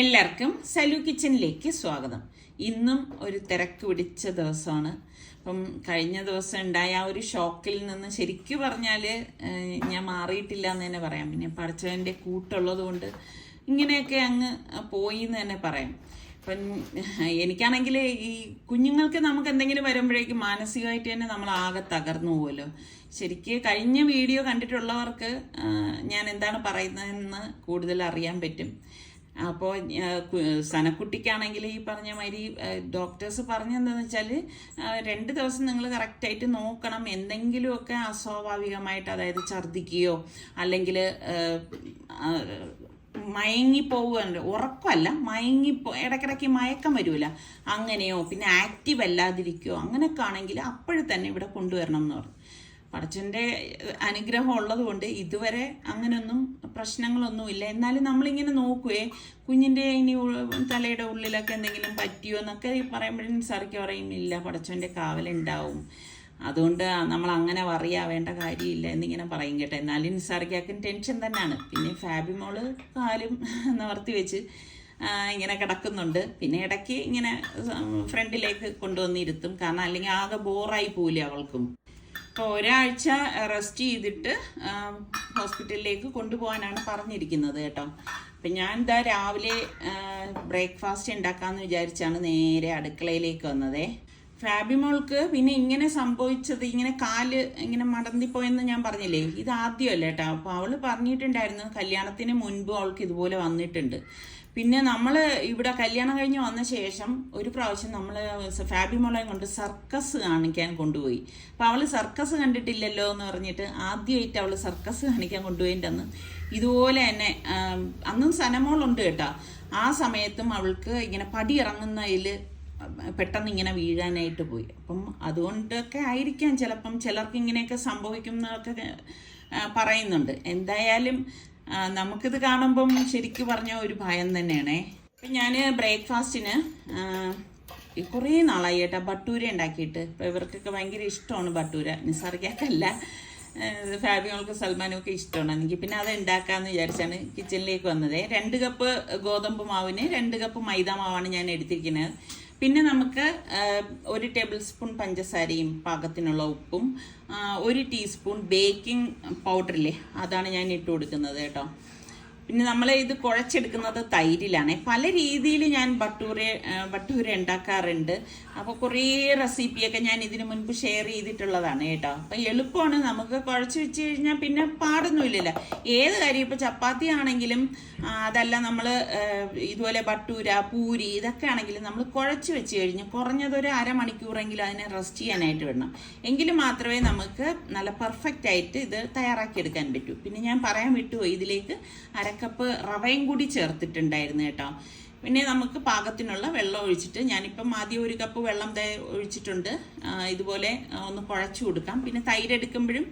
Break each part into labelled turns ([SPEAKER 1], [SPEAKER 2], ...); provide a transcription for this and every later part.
[SPEAKER 1] എല്ലാവർക്കും സലു കിച്ചണിലേക്ക് സ്വാഗതം. ഇന്നും ഒരു തിരക്ക് പിടിച്ച ദിവസമാണ്. അപ്പം കഴിഞ്ഞ ദിവസം ഉണ്ടായ ആ ഒരു ഷോക്കിൽ നിന്ന് ശരിക്കും പറഞ്ഞാൽ ഞാൻ മാറിയിട്ടില്ല എന്ന് തന്നെ പറയാം. പിന്നെ പഠിച്ചവൻ്റെ കൂട്ടുള്ളത് കൊണ്ട് ഇങ്ങനെയൊക്കെ അങ്ങ് പോയി എന്ന് തന്നെ പറയാം. അപ്പം എനിക്കാണെങ്കിൽ ഈ കുഞ്ഞുങ്ങൾക്ക് നമുക്ക് എന്തെങ്കിലും വരുമ്പോഴേക്കും മാനസികമായിട്ട് തന്നെ നമ്മൾ ആകെ തകർന്നു പോകുമല്ലോ. ശരിക്ക് കഴിഞ്ഞ വീഡിയോ കണ്ടിട്ടുള്ളവർക്ക് ഞാൻ എന്താണ് പറയുന്നതെന്ന് കൂടുതൽ അറിയാൻ പറ്റും. അപ്പോൾ സനക്കുട്ടിക്കാണെങ്കിൽ ഈ പറഞ്ഞ മാതിരി ഡോക്ടേഴ്സ് പറഞ്ഞെന്താണെന്ന് വെച്ചാൽ 2 ദിവസം നിങ്ങൾ കറക്റ്റായിട്ട് നോക്കണം. എന്തെങ്കിലുമൊക്കെ അസ്വാഭാവികമായിട്ട്, അതായത് ഛർദ്ദിക്കുകയോ അല്ലെങ്കിൽ മയങ്ങിപ്പോവുകയോ, ഉറക്കമല്ല ഇടയ്ക്കിടയ്ക്ക് മയക്കം വരില്ല, അങ്ങനെയോ പിന്നെ ആക്റ്റീവ് അല്ലാതിരിക്കുകയോ അങ്ങനെയൊക്കെ ആണെങ്കിൽ അപ്പോഴും തന്നെ ഇവിടെ കൊണ്ടുവരണം എന്ന് പറഞ്ഞു. പടച്ചൻ്റെ അനുഗ്രഹം ഉള്ളത് കൊണ്ട് ഇതുവരെ അങ്ങനെയൊന്നും പ്രശ്നങ്ങളൊന്നുമില്ല. എന്നാലും നമ്മളിങ്ങനെ നോക്കുവേ, കുഞ്ഞിൻ്റെ ഇനി തലയുടെ ഉള്ളിലൊക്കെ എന്തെങ്കിലും പറ്റിയോ എന്നൊക്കെ പറയുമ്പോഴും സാർക്ക് പറയും ഇല്ല, പടച്ചൻ്റെ കാവലുണ്ടാവും, അതുകൊണ്ട് നമ്മൾ അങ്ങനെ വേണ്ട കാര്യമില്ല എന്നിങ്ങനെ പറയും കേട്ടോ. എന്നാലും നിസാർക്കാക്കും ടെൻഷൻ തന്നെയാണ്. പിന്നെ ഫാബിമോള് കാലും നിവർത്തി വെച്ച് ഇങ്ങനെ കിടക്കുന്നുണ്ട്. പിന്നെ ഇടയ്ക്ക് ഇങ്ങനെ ഫ്രണ്ടിലേക്ക് കൊണ്ടുവന്നിരുത്തും, കാരണം അല്ലെങ്കിൽ ആകെ ബോറായി പോവില്ലേ അവൾക്കും. അപ്പോൾ ഒരാഴ്ച റെസ്റ്റ് ചെയ്തിട്ട് ഹോസ്പിറ്റലിലേക്ക് കൊണ്ടുപോകാനാണ് പറഞ്ഞിരിക്കുന്നത് കേട്ടോ. അപ്പം ഞാൻ ഇതാ രാവിലെ ബ്രേക്ക്ഫാസ്റ്റ് ഉണ്ടാക്കാമെന്ന് വിചാരിച്ചാണ് നേരെ അടുക്കളയിലേക്ക് വന്നതേ. ഫാബിമോൾക്ക് പിന്നെ ഇങ്ങനെ സംഭവിച്ചത്, ഇങ്ങനെ കാല് ഇങ്ങനെ മടന്തിപ്പോയെന്ന് ഞാൻ പറഞ്ഞില്ലേ, ഇത് ആദ്യമല്ല കേട്ടോ. അപ്പോൾ അവൾ പറഞ്ഞിട്ടുണ്ടായിരുന്നു കല്യാണത്തിന് മുൻപ് അവൾക്ക് ഇതുപോലെ വന്നിട്ടുണ്ട്. പിന്നെ നമ്മൾ ഇവിടെ കല്യാണം കഴിഞ്ഞ് വന്ന ശേഷം ഒരു പ്രാവശ്യം നമ്മൾ ഫാബിമോളെ കൊണ്ട് സർക്കസ് കാണിക്കാൻ കൊണ്ടുപോയി. അപ്പോൾ അവൾ സർക്കസ് കണ്ടിട്ടില്ലല്ലോ എന്ന് പറഞ്ഞിട്ട് ആദ്യമായിട്ട് അവൾ സർക്കസ് കാണിക്കാൻ കൊണ്ടുപോയിൻ്റെ അന്ന് ഇതുപോലെ തന്നെ അന്നും സനമോളുണ്ട് കേട്ടോ. ആ സമയത്തും അവൾക്ക് ഇങ്ങനെ പടി ഇറങ്ങുന്നതിൽ പെട്ടെന്ന് ഇങ്ങനെ വീഴാനായിട്ട് പോയി. അപ്പം അതുകൊണ്ടൊക്കെ ആയിരിക്കാം ചിലപ്പം ചിലർക്ക് ഇങ്ങനെയൊക്കെ സംഭവിക്കും എന്നൊക്കെ പറയുന്നുണ്ട്. എന്തായാലും നമുക്കിത് കാണുമ്പം ശരിക്കും പറഞ്ഞ ഒരു ഭയം തന്നെയാണേ. അപ്പം ഞാൻ ബ്രേക്ക്ഫാസ്റ്റിന് കുറേ നാളായി കേട്ടോ ഭട്ടൂര ഉണ്ടാക്കിയിട്ട്. അപ്പോൾ ഇവർക്കൊക്കെ ഭയങ്കര ഇഷ്ടമാണ് ഭട്ടൂര. നിസാർക്കല്ല, ഫാബിമോൾക്ക് സൽമാനും ഒക്കെ ഇഷ്ടമാണ്. എനിക്ക് പിന്നെ അത് ഉണ്ടാക്കാമെന്ന് വിചാരിച്ചാണ് കിച്ചണിലേക്ക് വന്നത്. 2 കപ്പ് ഗോതമ്പ് മാവിന് 2 കപ്പ് മൈദ മാവാണ് ഞാൻ എടുത്തിരിക്കുന്നത്. പിന്നെ നമുക്ക് 1 ടേബിൾ സ്പൂൺ പഞ്ചസാരയും പാകത്തിനുള്ള ഉപ്പും 1 ടീസ്പൂൺ ബേക്കിംഗ് പൗഡറില്ലേ, അതാണ് ഞാൻ ഇട്ട് കൊടുക്കുന്നത് കേട്ടോ. പിന്നെ നമ്മൾ ഇത് കുഴച്ചെടുക്കുന്നത് തൈരിലാണ്. പല രീതിയിൽ ഞാൻ ഭട്ടൂര ഉണ്ടാക്കാറുണ്ട്. അപ്പോൾ കുറേ റെസിപ്പിയൊക്കെ ഞാൻ ഇതിനു മുൻപ് ഷെയർ ചെയ്തിട്ടുള്ളതാണ് കേട്ടോ. അപ്പം എളുപ്പമാണ്, നമുക്ക് കുഴച്ച് വെച്ച് കഴിഞ്ഞാൽ പിന്നെ പാടൊന്നുമില്ലല്ലോ. ഏത് കാര്യം ഇപ്പോൾ ചപ്പാത്തി ആണെങ്കിലും അതല്ല നമ്മൾ ഇതുപോലെ ഭട്ടൂര, പൂരി ഇതൊക്കെ ആണെങ്കിലും നമ്മൾ കുഴച്ച് വെച്ച് കഴിഞ്ഞ് കുറഞ്ഞതൊരു അരമണിക്കൂറെങ്കിലും അതിനെ റെസ്റ്റ് ചെയ്യാനായിട്ട് വിടണം. എങ്കിലും മാത്രമേ നമുക്ക് നല്ല പെർഫെക്റ്റ് ആയിട്ട് ഇത് തയ്യാറാക്കിയെടുക്കാൻ പറ്റൂ. പിന്നെ ഞാൻ പറയാൻ വിട്ടുപോയി, ഇതിലേക്ക് 1/2 കപ്പ് റവയും കൂടി ചേർത്തിട്ടുണ്ടായിരുന്നു കേട്ടോ. പിന്നെ നമുക്ക് പാകത്തിനുള്ള വെള്ളം ഒഴിച്ചിട്ട്, ഞാനിപ്പം ആദ്യം 1 കപ്പ് വെള്ളം ഒഴിച്ചിട്ടുണ്ട്. ഇതുപോലെ ഒന്ന് കുഴച്ചു കൊടുക്കാം. പിന്നെ തൈര് എടുക്കുമ്പോഴും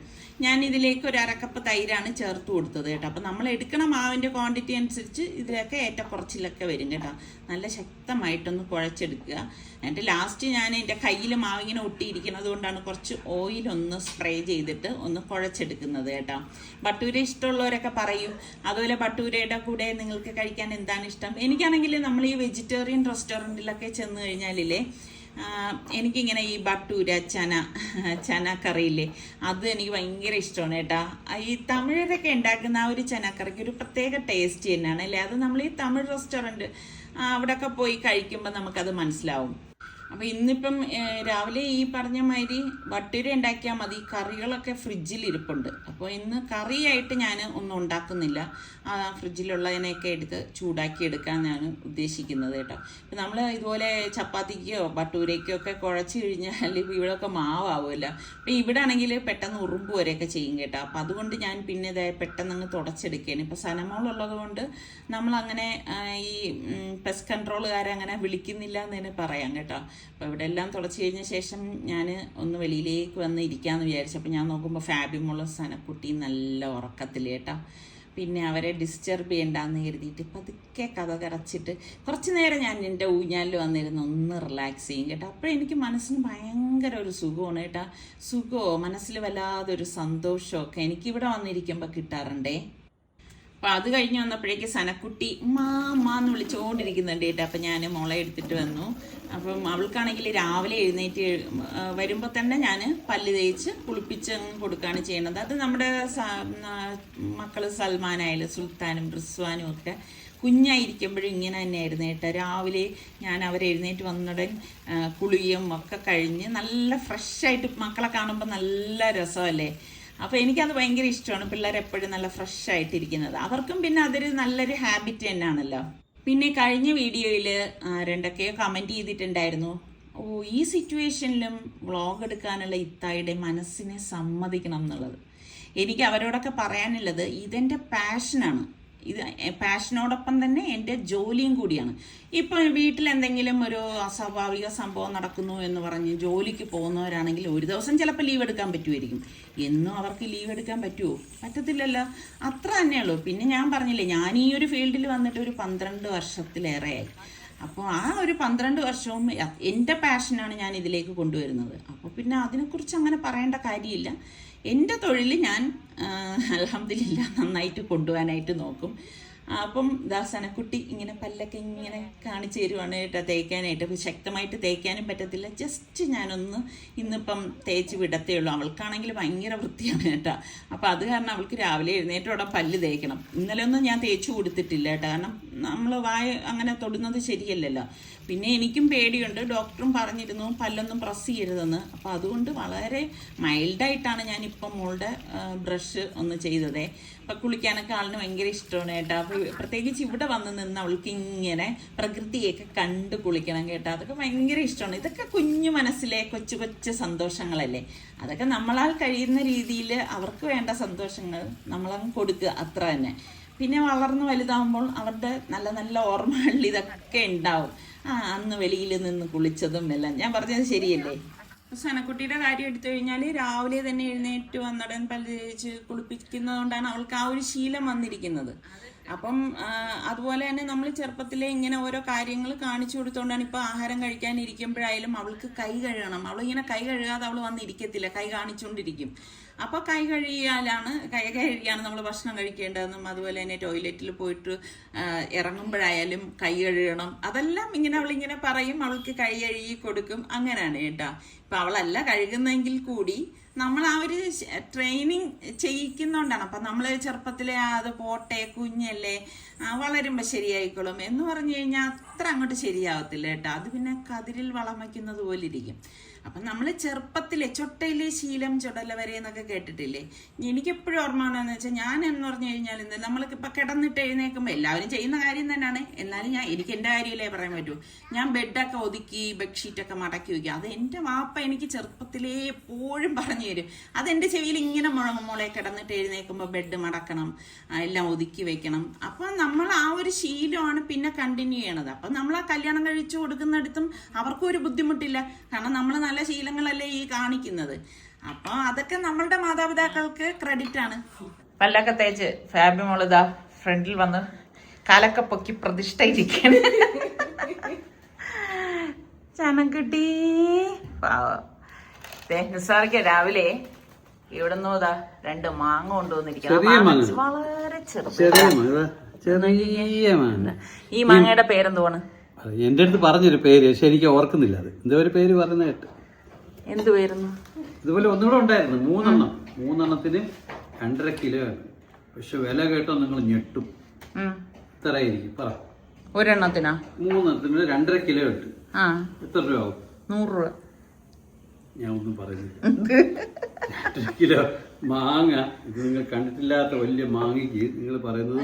[SPEAKER 1] ഞാൻ ഇതിലേക്ക് 1/2 കപ്പ് തൈരാണ് ചേർത്ത് കൊടുത്തത് കേട്ടോ. അപ്പം നമ്മൾ എടുക്കണ മാവിൻ്റെ ക്വാണ്ടിറ്റി അനുസരിച്ച് ഇതിലൊക്കെ ഏറ്റക്കുറച്ചിലൊക്കെ വരും കേട്ടോ. നല്ല ശക്തമായിട്ടൊന്ന് കുഴച്ചെടുക്കുക. എന്നിട്ട് ലാസ്റ്റ് ഞാൻ എൻ്റെ കയ്യിൽ മാവിങ്ങനെ ഒട്ടിയിരിക്കുന്നത് കൊണ്ടാണ് കുറച്ച് ഓയിലൊന്ന് സ്പ്രേ ചെയ്തിട്ട് ഒന്ന് കുഴച്ചെടുക്കുന്നത് കേട്ടോ. ഭട്ടൂര ഇഷ്ടമുള്ളവരൊക്കെ പറയും. അതുപോലെ ഭട്ടൂരയുടെ കൂടെ നിങ്ങൾക്ക് കഴിക്കാൻ എന്താണ് ഇഷ്ടം? എനിക്കാണെങ്കിൽ നമ്മൾ ഈ വെജിറ്റേറിയൻ റെസ്റ്റോറൻറ്റിലൊക്കെ ചെന്ന് കഴിഞ്ഞാലില്ലേ, എനിക്കിങ്ങനെ ഈ ഭട്ടൂര ചന കറിയില്ലേ, അത് എനിക്ക് ഭയങ്കര ഇഷ്ടമാണ് കേട്ടോ. ഈ തമിഴരൊക്കെ ഉണ്ടാക്കുന്ന ആ ഒരു ചനക്കറിക്ക് ഒരു പ്രത്യേക ടേസ്റ്റ് തന്നെയാണ് അല്ലേ. അത് നമ്മൾ ഈ തമിഴ് റെസ്റ്റോറൻറ്റ് അവിടെയൊക്കെ പോയി കഴിക്കുമ്പോൾ നമുക്കത് മനസ്സിലാവും. അപ്പോൾ ഇന്നിപ്പം രാവിലെ ഈ പറഞ്ഞ മാതിരി ഭട്ടൂര ഉണ്ടാക്കിയാൽ മതി. കറികളൊക്കെ ഫ്രിഡ്ജിൽ ഇരിപ്പുണ്ട്. അപ്പോൾ ഇന്ന് കറിയായിട്ട് ഞാൻ ഒന്നും ഉണ്ടാക്കുന്നില്ല. ഫ്രിഡ്ജിലുള്ളതിനെയൊക്കെ എടുത്ത് ചൂടാക്കി എടുക്കാനാണ് ഉദ്ദേശിക്കുന്നത് കേട്ടോ. ഇപ്പം നമ്മൾ ഇതുപോലെ ചപ്പാത്തിക്കോ ഭട്ടൂരയ്ക്കോ ഒക്കെ കുഴച്ച് കഴിഞ്ഞാൽ ഇവിടെയൊക്കെ മാവാവുമല്ലോ. അപ്പോൾ ഇവിടെ ആണെങ്കിൽ പെട്ടെന്ന് ഉറുമ്പ് വരെയൊക്കെ ചെയ്യും കേട്ടോ. അപ്പോൾ അതുകൊണ്ട് ഞാൻ പിന്നെ പെട്ടെന്ന് അങ്ങ് തുടച്ചെടുക്കുകയാണ്. ഇപ്പോൾ സനമോളുള്ളത് കൊണ്ട് നമ്മളങ്ങനെ ഈ പെസ്റ്റ് കൺട്രോളുകാരെ അങ്ങനെ വിളിക്കുന്നില്ല എന്ന് തന്നെ പറയാം കേട്ടോ. അപ്പോൾ ഇവിടെ എല്ലാം തുടച്ച് കഴിഞ്ഞ ശേഷം ഞാൻ ഒന്ന് വെളിയിലേക്ക് വന്ന് ഇരിക്കാമെന്ന് വിചാരിച്ചപ്പോൾ ഞാൻ നോക്കുമ്പോൾ ഫാബിമുള്ള സനക്കുട്ടി നല്ല ഉറക്കത്തിൽ കേട്ടോ. പിന്നെ അവരെ ഡിസ്റ്റർബ് ചെയ്യണ്ടെന്ന് കരുതിയിട്ട് പതുക്കെ കഥ കടച്ചിട്ട് കുറച്ച് നേരം ഞാൻ എൻ്റെ ഊഞ്ഞാലിൽ വന്നിരുന്ന് ഒന്ന് റിലാക്സ് ചെയ്യും കേട്ടോ. അപ്പോഴെനിക്ക് മനസ്സിന് ഭയങ്കര ഒരു സുഖമാണ് കേട്ടോ. സുഖമോ മനസ്സിൽ വല്ലാതൊരു സന്തോഷമൊക്കെ എനിക്കിവിടെ വന്നിരിക്കുമ്പോൾ കിട്ടാറുണ്ടേ. അപ്പോൾ അത് കഴിഞ്ഞ് വന്നപ്പോഴേക്ക് സനക്കുട്ടി മാന്ന് വിളിച്ചുകൊണ്ടിരിക്കുന്നുണ്ട് കേട്ടോ. അപ്പം ഞാൻ മോളെ എടുത്തിട്ട് വന്നു. അപ്പം അവൾക്കാണെങ്കിൽ രാവിലെ എഴുന്നേറ്റ് വരുമ്പോൾ തന്നെ ഞാൻ പല്ല് തേച്ച് കുളിപ്പിച്ച് കൊടുക്കുകയാണ് ചെയ്യുന്നത്. അത് നമ്മുടെ മക്കൾ സൽമാനായാലും സുൽത്താനും റിസ്വാനും ഒക്കെ കുഞ്ഞായിരിക്കുമ്പോഴും ഇങ്ങനെ തന്നെയായിരുന്നു കേട്ടോ. രാവിലെ ഞാൻ അവരെഴുന്നേറ്റ് വന്നുടൻ കുളിയും ഒക്കെ കഴിഞ്ഞ് നല്ല ഫ്രഷായിട്ട് മക്കളെ കാണുമ്പോൾ നല്ല രസമല്ലേ. അപ്പോൾ എനിക്കത് ഭയങ്കര ഇഷ്ടമാണ്, പിള്ളേരെപ്പോഴും നല്ല ഫ്രഷ് ആയിട്ടിരിക്കുന്നത്. അവർക്കും പിന്നെ അതൊരു നല്ലൊരു ഹാബിറ്റ് തന്നെയാണല്ലോ. പിന്നെ കഴിഞ്ഞ വീഡിയോയിൽ രണ്ടൊക്കെയോ കമൻറ്റ് ചെയ്തിട്ടുണ്ടായിരുന്നു, ഓ ഈ സിറ്റുവേഷനിലും വ്ളോഗ് എടുക്കാനുള്ള ഇത്തായുടെ മനസ്സിനെ സമ്മതിക്കണം എന്നുള്ളത്. എനിക്ക് അവരോടൊക്കെ പറയാനുള്ളത്, ഇതെൻ്റെ പാഷനാണ്. ഇത് പാഷനോടൊപ്പം തന്നെ എൻ്റെ ജോലിയും കൂടിയാണ്. ഇപ്പോൾ വീട്ടിൽ എന്തെങ്കിലും ഒരു അസ്വാഭാവിക സംഭവം നടക്കുന്നു എന്ന് പറഞ്ഞ് ജോലിക്ക് പോകുന്നവരാണെങ്കിൽ ഒരു ദിവസം ചിലപ്പോൾ ലീവ് എടുക്കാൻ പറ്റുമായിരിക്കും. എന്നും അവർക്ക് ലീവ് എടുക്കാൻ പറ്റുമോ? പറ്റത്തില്ലല്ലോ. അത്ര തന്നെയുള്ളൂ. പിന്നെ ഞാൻ പറഞ്ഞില്ലേ, ഞാൻ ഈ ഒരു ഫീൽഡിൽ വന്നിട്ട് ഒരു 12 വർഷത്തിലേറെയായി. അപ്പോൾ ആ ഒരു 12 വർഷവും എൻ്റെ പാഷനാണ് ഞാൻ ഇതിലേക്ക് കൊണ്ടുവരുന്നത്. അപ്പോൾ പിന്നെ അതിനെക്കുറിച്ച് അങ്ങനെ പറയേണ്ട കാര്യമില്ല. എൻ്റെ തൊഴിൽ ഞാൻ അൽഹംദുലില്ലാ നന്നായിട്ട് കൊണ്ടുപോകാനായിട്ട് നോക്കും. അപ്പം ദാസനക്കുട്ടി ഇങ്ങനെ പല്ലൊക്കെ ഇങ്ങനെ കാണിച്ചു തരുവാണ് കേട്ടോ തേക്കാനായിട്ട്. അപ്പോൾ ശക്തമായിട്ട് തേക്കാനും പറ്റത്തില്ല, ജസ്റ്റ് ഞാനൊന്ന് ഇന്നിപ്പം തേച്ച് വിടത്തേ ഉള്ളൂ. അവൾക്കാണെങ്കിൽ ഭയങ്കര വൃത്തിയാണ് കേട്ടോ. അപ്പോൾ അത് കാരണം അവൾക്ക് രാവിലെ എഴുന്നേറ്റോടെ പല്ല് തേക്കണം. ഇന്നലെ ഒന്നും ഞാൻ തേച്ച് കൊടുത്തിട്ടില്ല കേട്ടോ, കാരണം നമ്മൾ വായ അങ്ങനെ തൊടുന്നത് ശരിയല്ലല്ലോ. പിന്നെ എനിക്കും പേടിയുണ്ട്, ഡോക്ടറും പറഞ്ഞിരുന്നു പല്ലൊന്നും പ്രസ് ചെയ്യരുതെന്ന്. അപ്പോൾ അതുകൊണ്ട് വളരെ മൈൽഡായിട്ടാണ് ഞാനിപ്പം മോളുടെ ബ്രഷ് ഒന്ന് ചെയ്തതേ. അപ്പം കുളിക്കാനൊക്കെ ആളിന് ഭയങ്കര ഇഷ്ടമാണ് കേട്ടോ. അപ്പോൾ പ്രത്യേകിച്ച് ഇവിടെ വന്ന് നിന്ന് അവൾക്ക് ഇങ്ങനെ പ്രകൃതിയൊക്കെ കണ്ട് കുളിക്കണം കേട്ടോ. അതൊക്കെ ഭയങ്കര ഇഷ്ടമാണ്. ഇതൊക്കെ കുഞ്ഞു മനസ്സിലെ കൊച്ചു കൊച്ചു സന്തോഷങ്ങളല്ലേ. അതൊക്കെ നമ്മളാൽ കഴിയുന്ന രീതിയിൽ അവർക്ക് വേണ്ട സന്തോഷങ്ങൾ നമ്മളങ്ങ് കൊടുക്കുക, അത്ര തന്നെ. പിന്നെ വളർന്ന് വലുതാകുമ്പോൾ അവരുടെ നല്ല നല്ല ഓർമ്മകളിൽ ഇതൊക്കെ ഉണ്ടാവും. അന്ന് വെളിയിൽ നിന്ന് കുളിച്ചതും എല്ലാം. ഞാൻ പറഞ്ഞത് ശരിയല്ലേ? സനക്കുട്ടിയുടെ കാര്യം എടുത്തു കഴിഞ്ഞാൽ രാവിലെ തന്നെ എഴുന്നേറ്റ് വന്നിടൻ പല്ല് തേച്ച് കുളിപ്പിക്കുന്നത് കൊണ്ടാണ് അവൾക്ക് ആ ഒരു ശീലം വന്നിരിക്കുന്നത്. അപ്പം അതുപോലെ തന്നെ നമ്മൾ ചെറുപ്പത്തിലെ ഇങ്ങനെ ഓരോ കാര്യങ്ങൾ കാണിച്ചു കൊടുത്തോണ്ടാണ് ഇപ്പോൾ ആഹാരം കഴിക്കാനിരിക്കുമ്പോഴായാലും അവൾക്ക് കൈ കഴുകണം. അവളിങ്ങനെ കൈ കഴുകാതെ അവൾ വന്നിരിക്കത്തില്ല, കൈ കാണിച്ചുകൊണ്ടിരിക്കും. അപ്പോൾ കൈ കഴുകിയാണ് നമ്മൾ ഭക്ഷണം കഴിക്കേണ്ടതെന്നും അതുപോലെ തന്നെ ടോയ്ലറ്റിൽ പോയിട്ട് ഇറങ്ങുമ്പോഴായാലും കൈ കഴുകണം. അതെല്ലാം ഇങ്ങനെ അവളിങ്ങനെ പറയും, അവൾക്ക് കൈ കഴുകി കൊടുക്കും. അങ്ങനെയാണ് കേട്ടോ. ഇപ്പം അവളല്ല കഴുകുന്നെങ്കിൽ കൂടി നമ്മൾ ആ ഒരു ട്രെയിനിങ് ചെയ്യിക്കുന്നോണ്ടാണ്. അപ്പം നമ്മൾ ചെറുപ്പത്തിലെ അത് പോട്ടെ കുഞ്ഞല്ലേ വളരുമ്പോൾ ശരിയായിക്കോളും എന്ന് പറഞ്ഞു കഴിഞ്ഞാൽ അത്ര അങ്ങോട്ട് ശരിയാവത്തില്ല കേട്ടോ. അത് പിന്നെ കതിരിൽ വളം വയ്ക്കുന്നത് പോലെ ഇരിക്കും. അപ്പം നമ്മൾ ചെറുപ്പത്തിലെ ചൊട്ടയിലെ ശീലം ചുടല വരെ എന്നൊക്കെ കേട്ടിട്ടില്ലേ? എനിക്കെപ്പോഴും ഓർമ്മ എന്ന് വെച്ചാൽ ഞാൻ എന്ന് പറഞ്ഞു കഴിഞ്ഞാൽ നമ്മൾക്കിപ്പോൾ കിടന്നിട്ട് എഴുന്നേൽക്കുമ്പോൾ എല്ലാവരും ചെയ്യുന്ന കാര്യം തന്നെയാണ്. എന്നാലും എനിക്ക് എൻ്റെ കാര്യമല്ലേ പറയാൻ പറ്റൂ. ഞാൻ ബെഡൊക്കെ ഒതുക്കി ബെഡ്ഷീറ്റൊക്കെ മടക്കി വയ്ക്കുക. അത് എൻ്റെ വാപ്പ എനിക്ക് ചെറുപ്പത്തിലേ എപ്പോഴും പറഞ്ഞു തരും. അതെൻ്റെ ചെവിയിൽ ഇങ്ങനെ മോളെ കിടന്നിട്ട് എഴുന്നേൽക്കുമ്പോൾ ബെഡ് മടക്കണം, എല്ലാം ഒതുക്കി വെക്കണം. അപ്പം നമ്മൾ ആ ഒരു ശീലമാണ് പിന്നെ കണ്ടിന്യൂ ചെയ്യണത്. അപ്പം നമ്മൾ ആ കല്യാണം കഴിച്ചു കൊടുക്കുന്നിടത്തും അവർക്കും ഒരു ബുദ്ധിമുട്ടില്ല, കാരണം നമ്മൾ നല്ല ശീലങ്ങളല്ലേ ഈ കാണിക്കുന്നത്. അപ്പൊ അതൊക്കെ നമ്മളുടെ മാതാപിതാക്കൾക്ക് ക്രെഡിറ്റ് ആണ്. പല്ലൊക്കെ തേച്ച് ഫാബി മോളിതാ ഫ്രണ്ടിൽ വന്ന് കാലൊക്കെ പൊക്കി പ്രതിഷ്ഠയിരിക്കാണ്. ചനക്കുട്ടി നിസാറിക്ക് രാവിലെ ഇവിടുന്ന് ഇതാ 2 മാങ്ങ കൊണ്ടുവന്നിരിക്കുന്നത്. വളരെ ചെറിയ. ഈ മാങ്ങയുടെ പേരെന്തുവാണ്?
[SPEAKER 2] എന്റെ അടുത്ത് പറഞ്ഞൊരു പേര്, പക്ഷെ എനിക്ക് ഓർക്കുന്നില്ല. അത് എന്തോ ഒരു പേര് പറയുന്ന കേട്ട്.
[SPEAKER 1] എന്ത് പേരുന്നു?
[SPEAKER 2] ഇതുപോലെ ഒന്നുകൂടെ ഉണ്ടായിരുന്നു, 3 2.5 കിലോ. പക്ഷെ വില കേട്ടോ നിങ്ങൾ ഞെട്ടും. എത്രയായിരിക്കും പറ?
[SPEAKER 1] ഒരെണ്ണത്തിനാ?
[SPEAKER 2] 3 2.5 കിലോ ഉണ്ട്. എത്ര രൂപ ആവും?
[SPEAKER 1] 100 രൂപ.
[SPEAKER 2] ഞാൻ ഒന്നും പറയുന്നില്ല. 2 കിലോ മാങ്ങ, ഇത് നിങ്ങൾ കണ്ടിട്ടില്ലാത്ത വലിയ മാങ്ങയ്ക്ക് നിങ്ങൾ പറയുന്നത്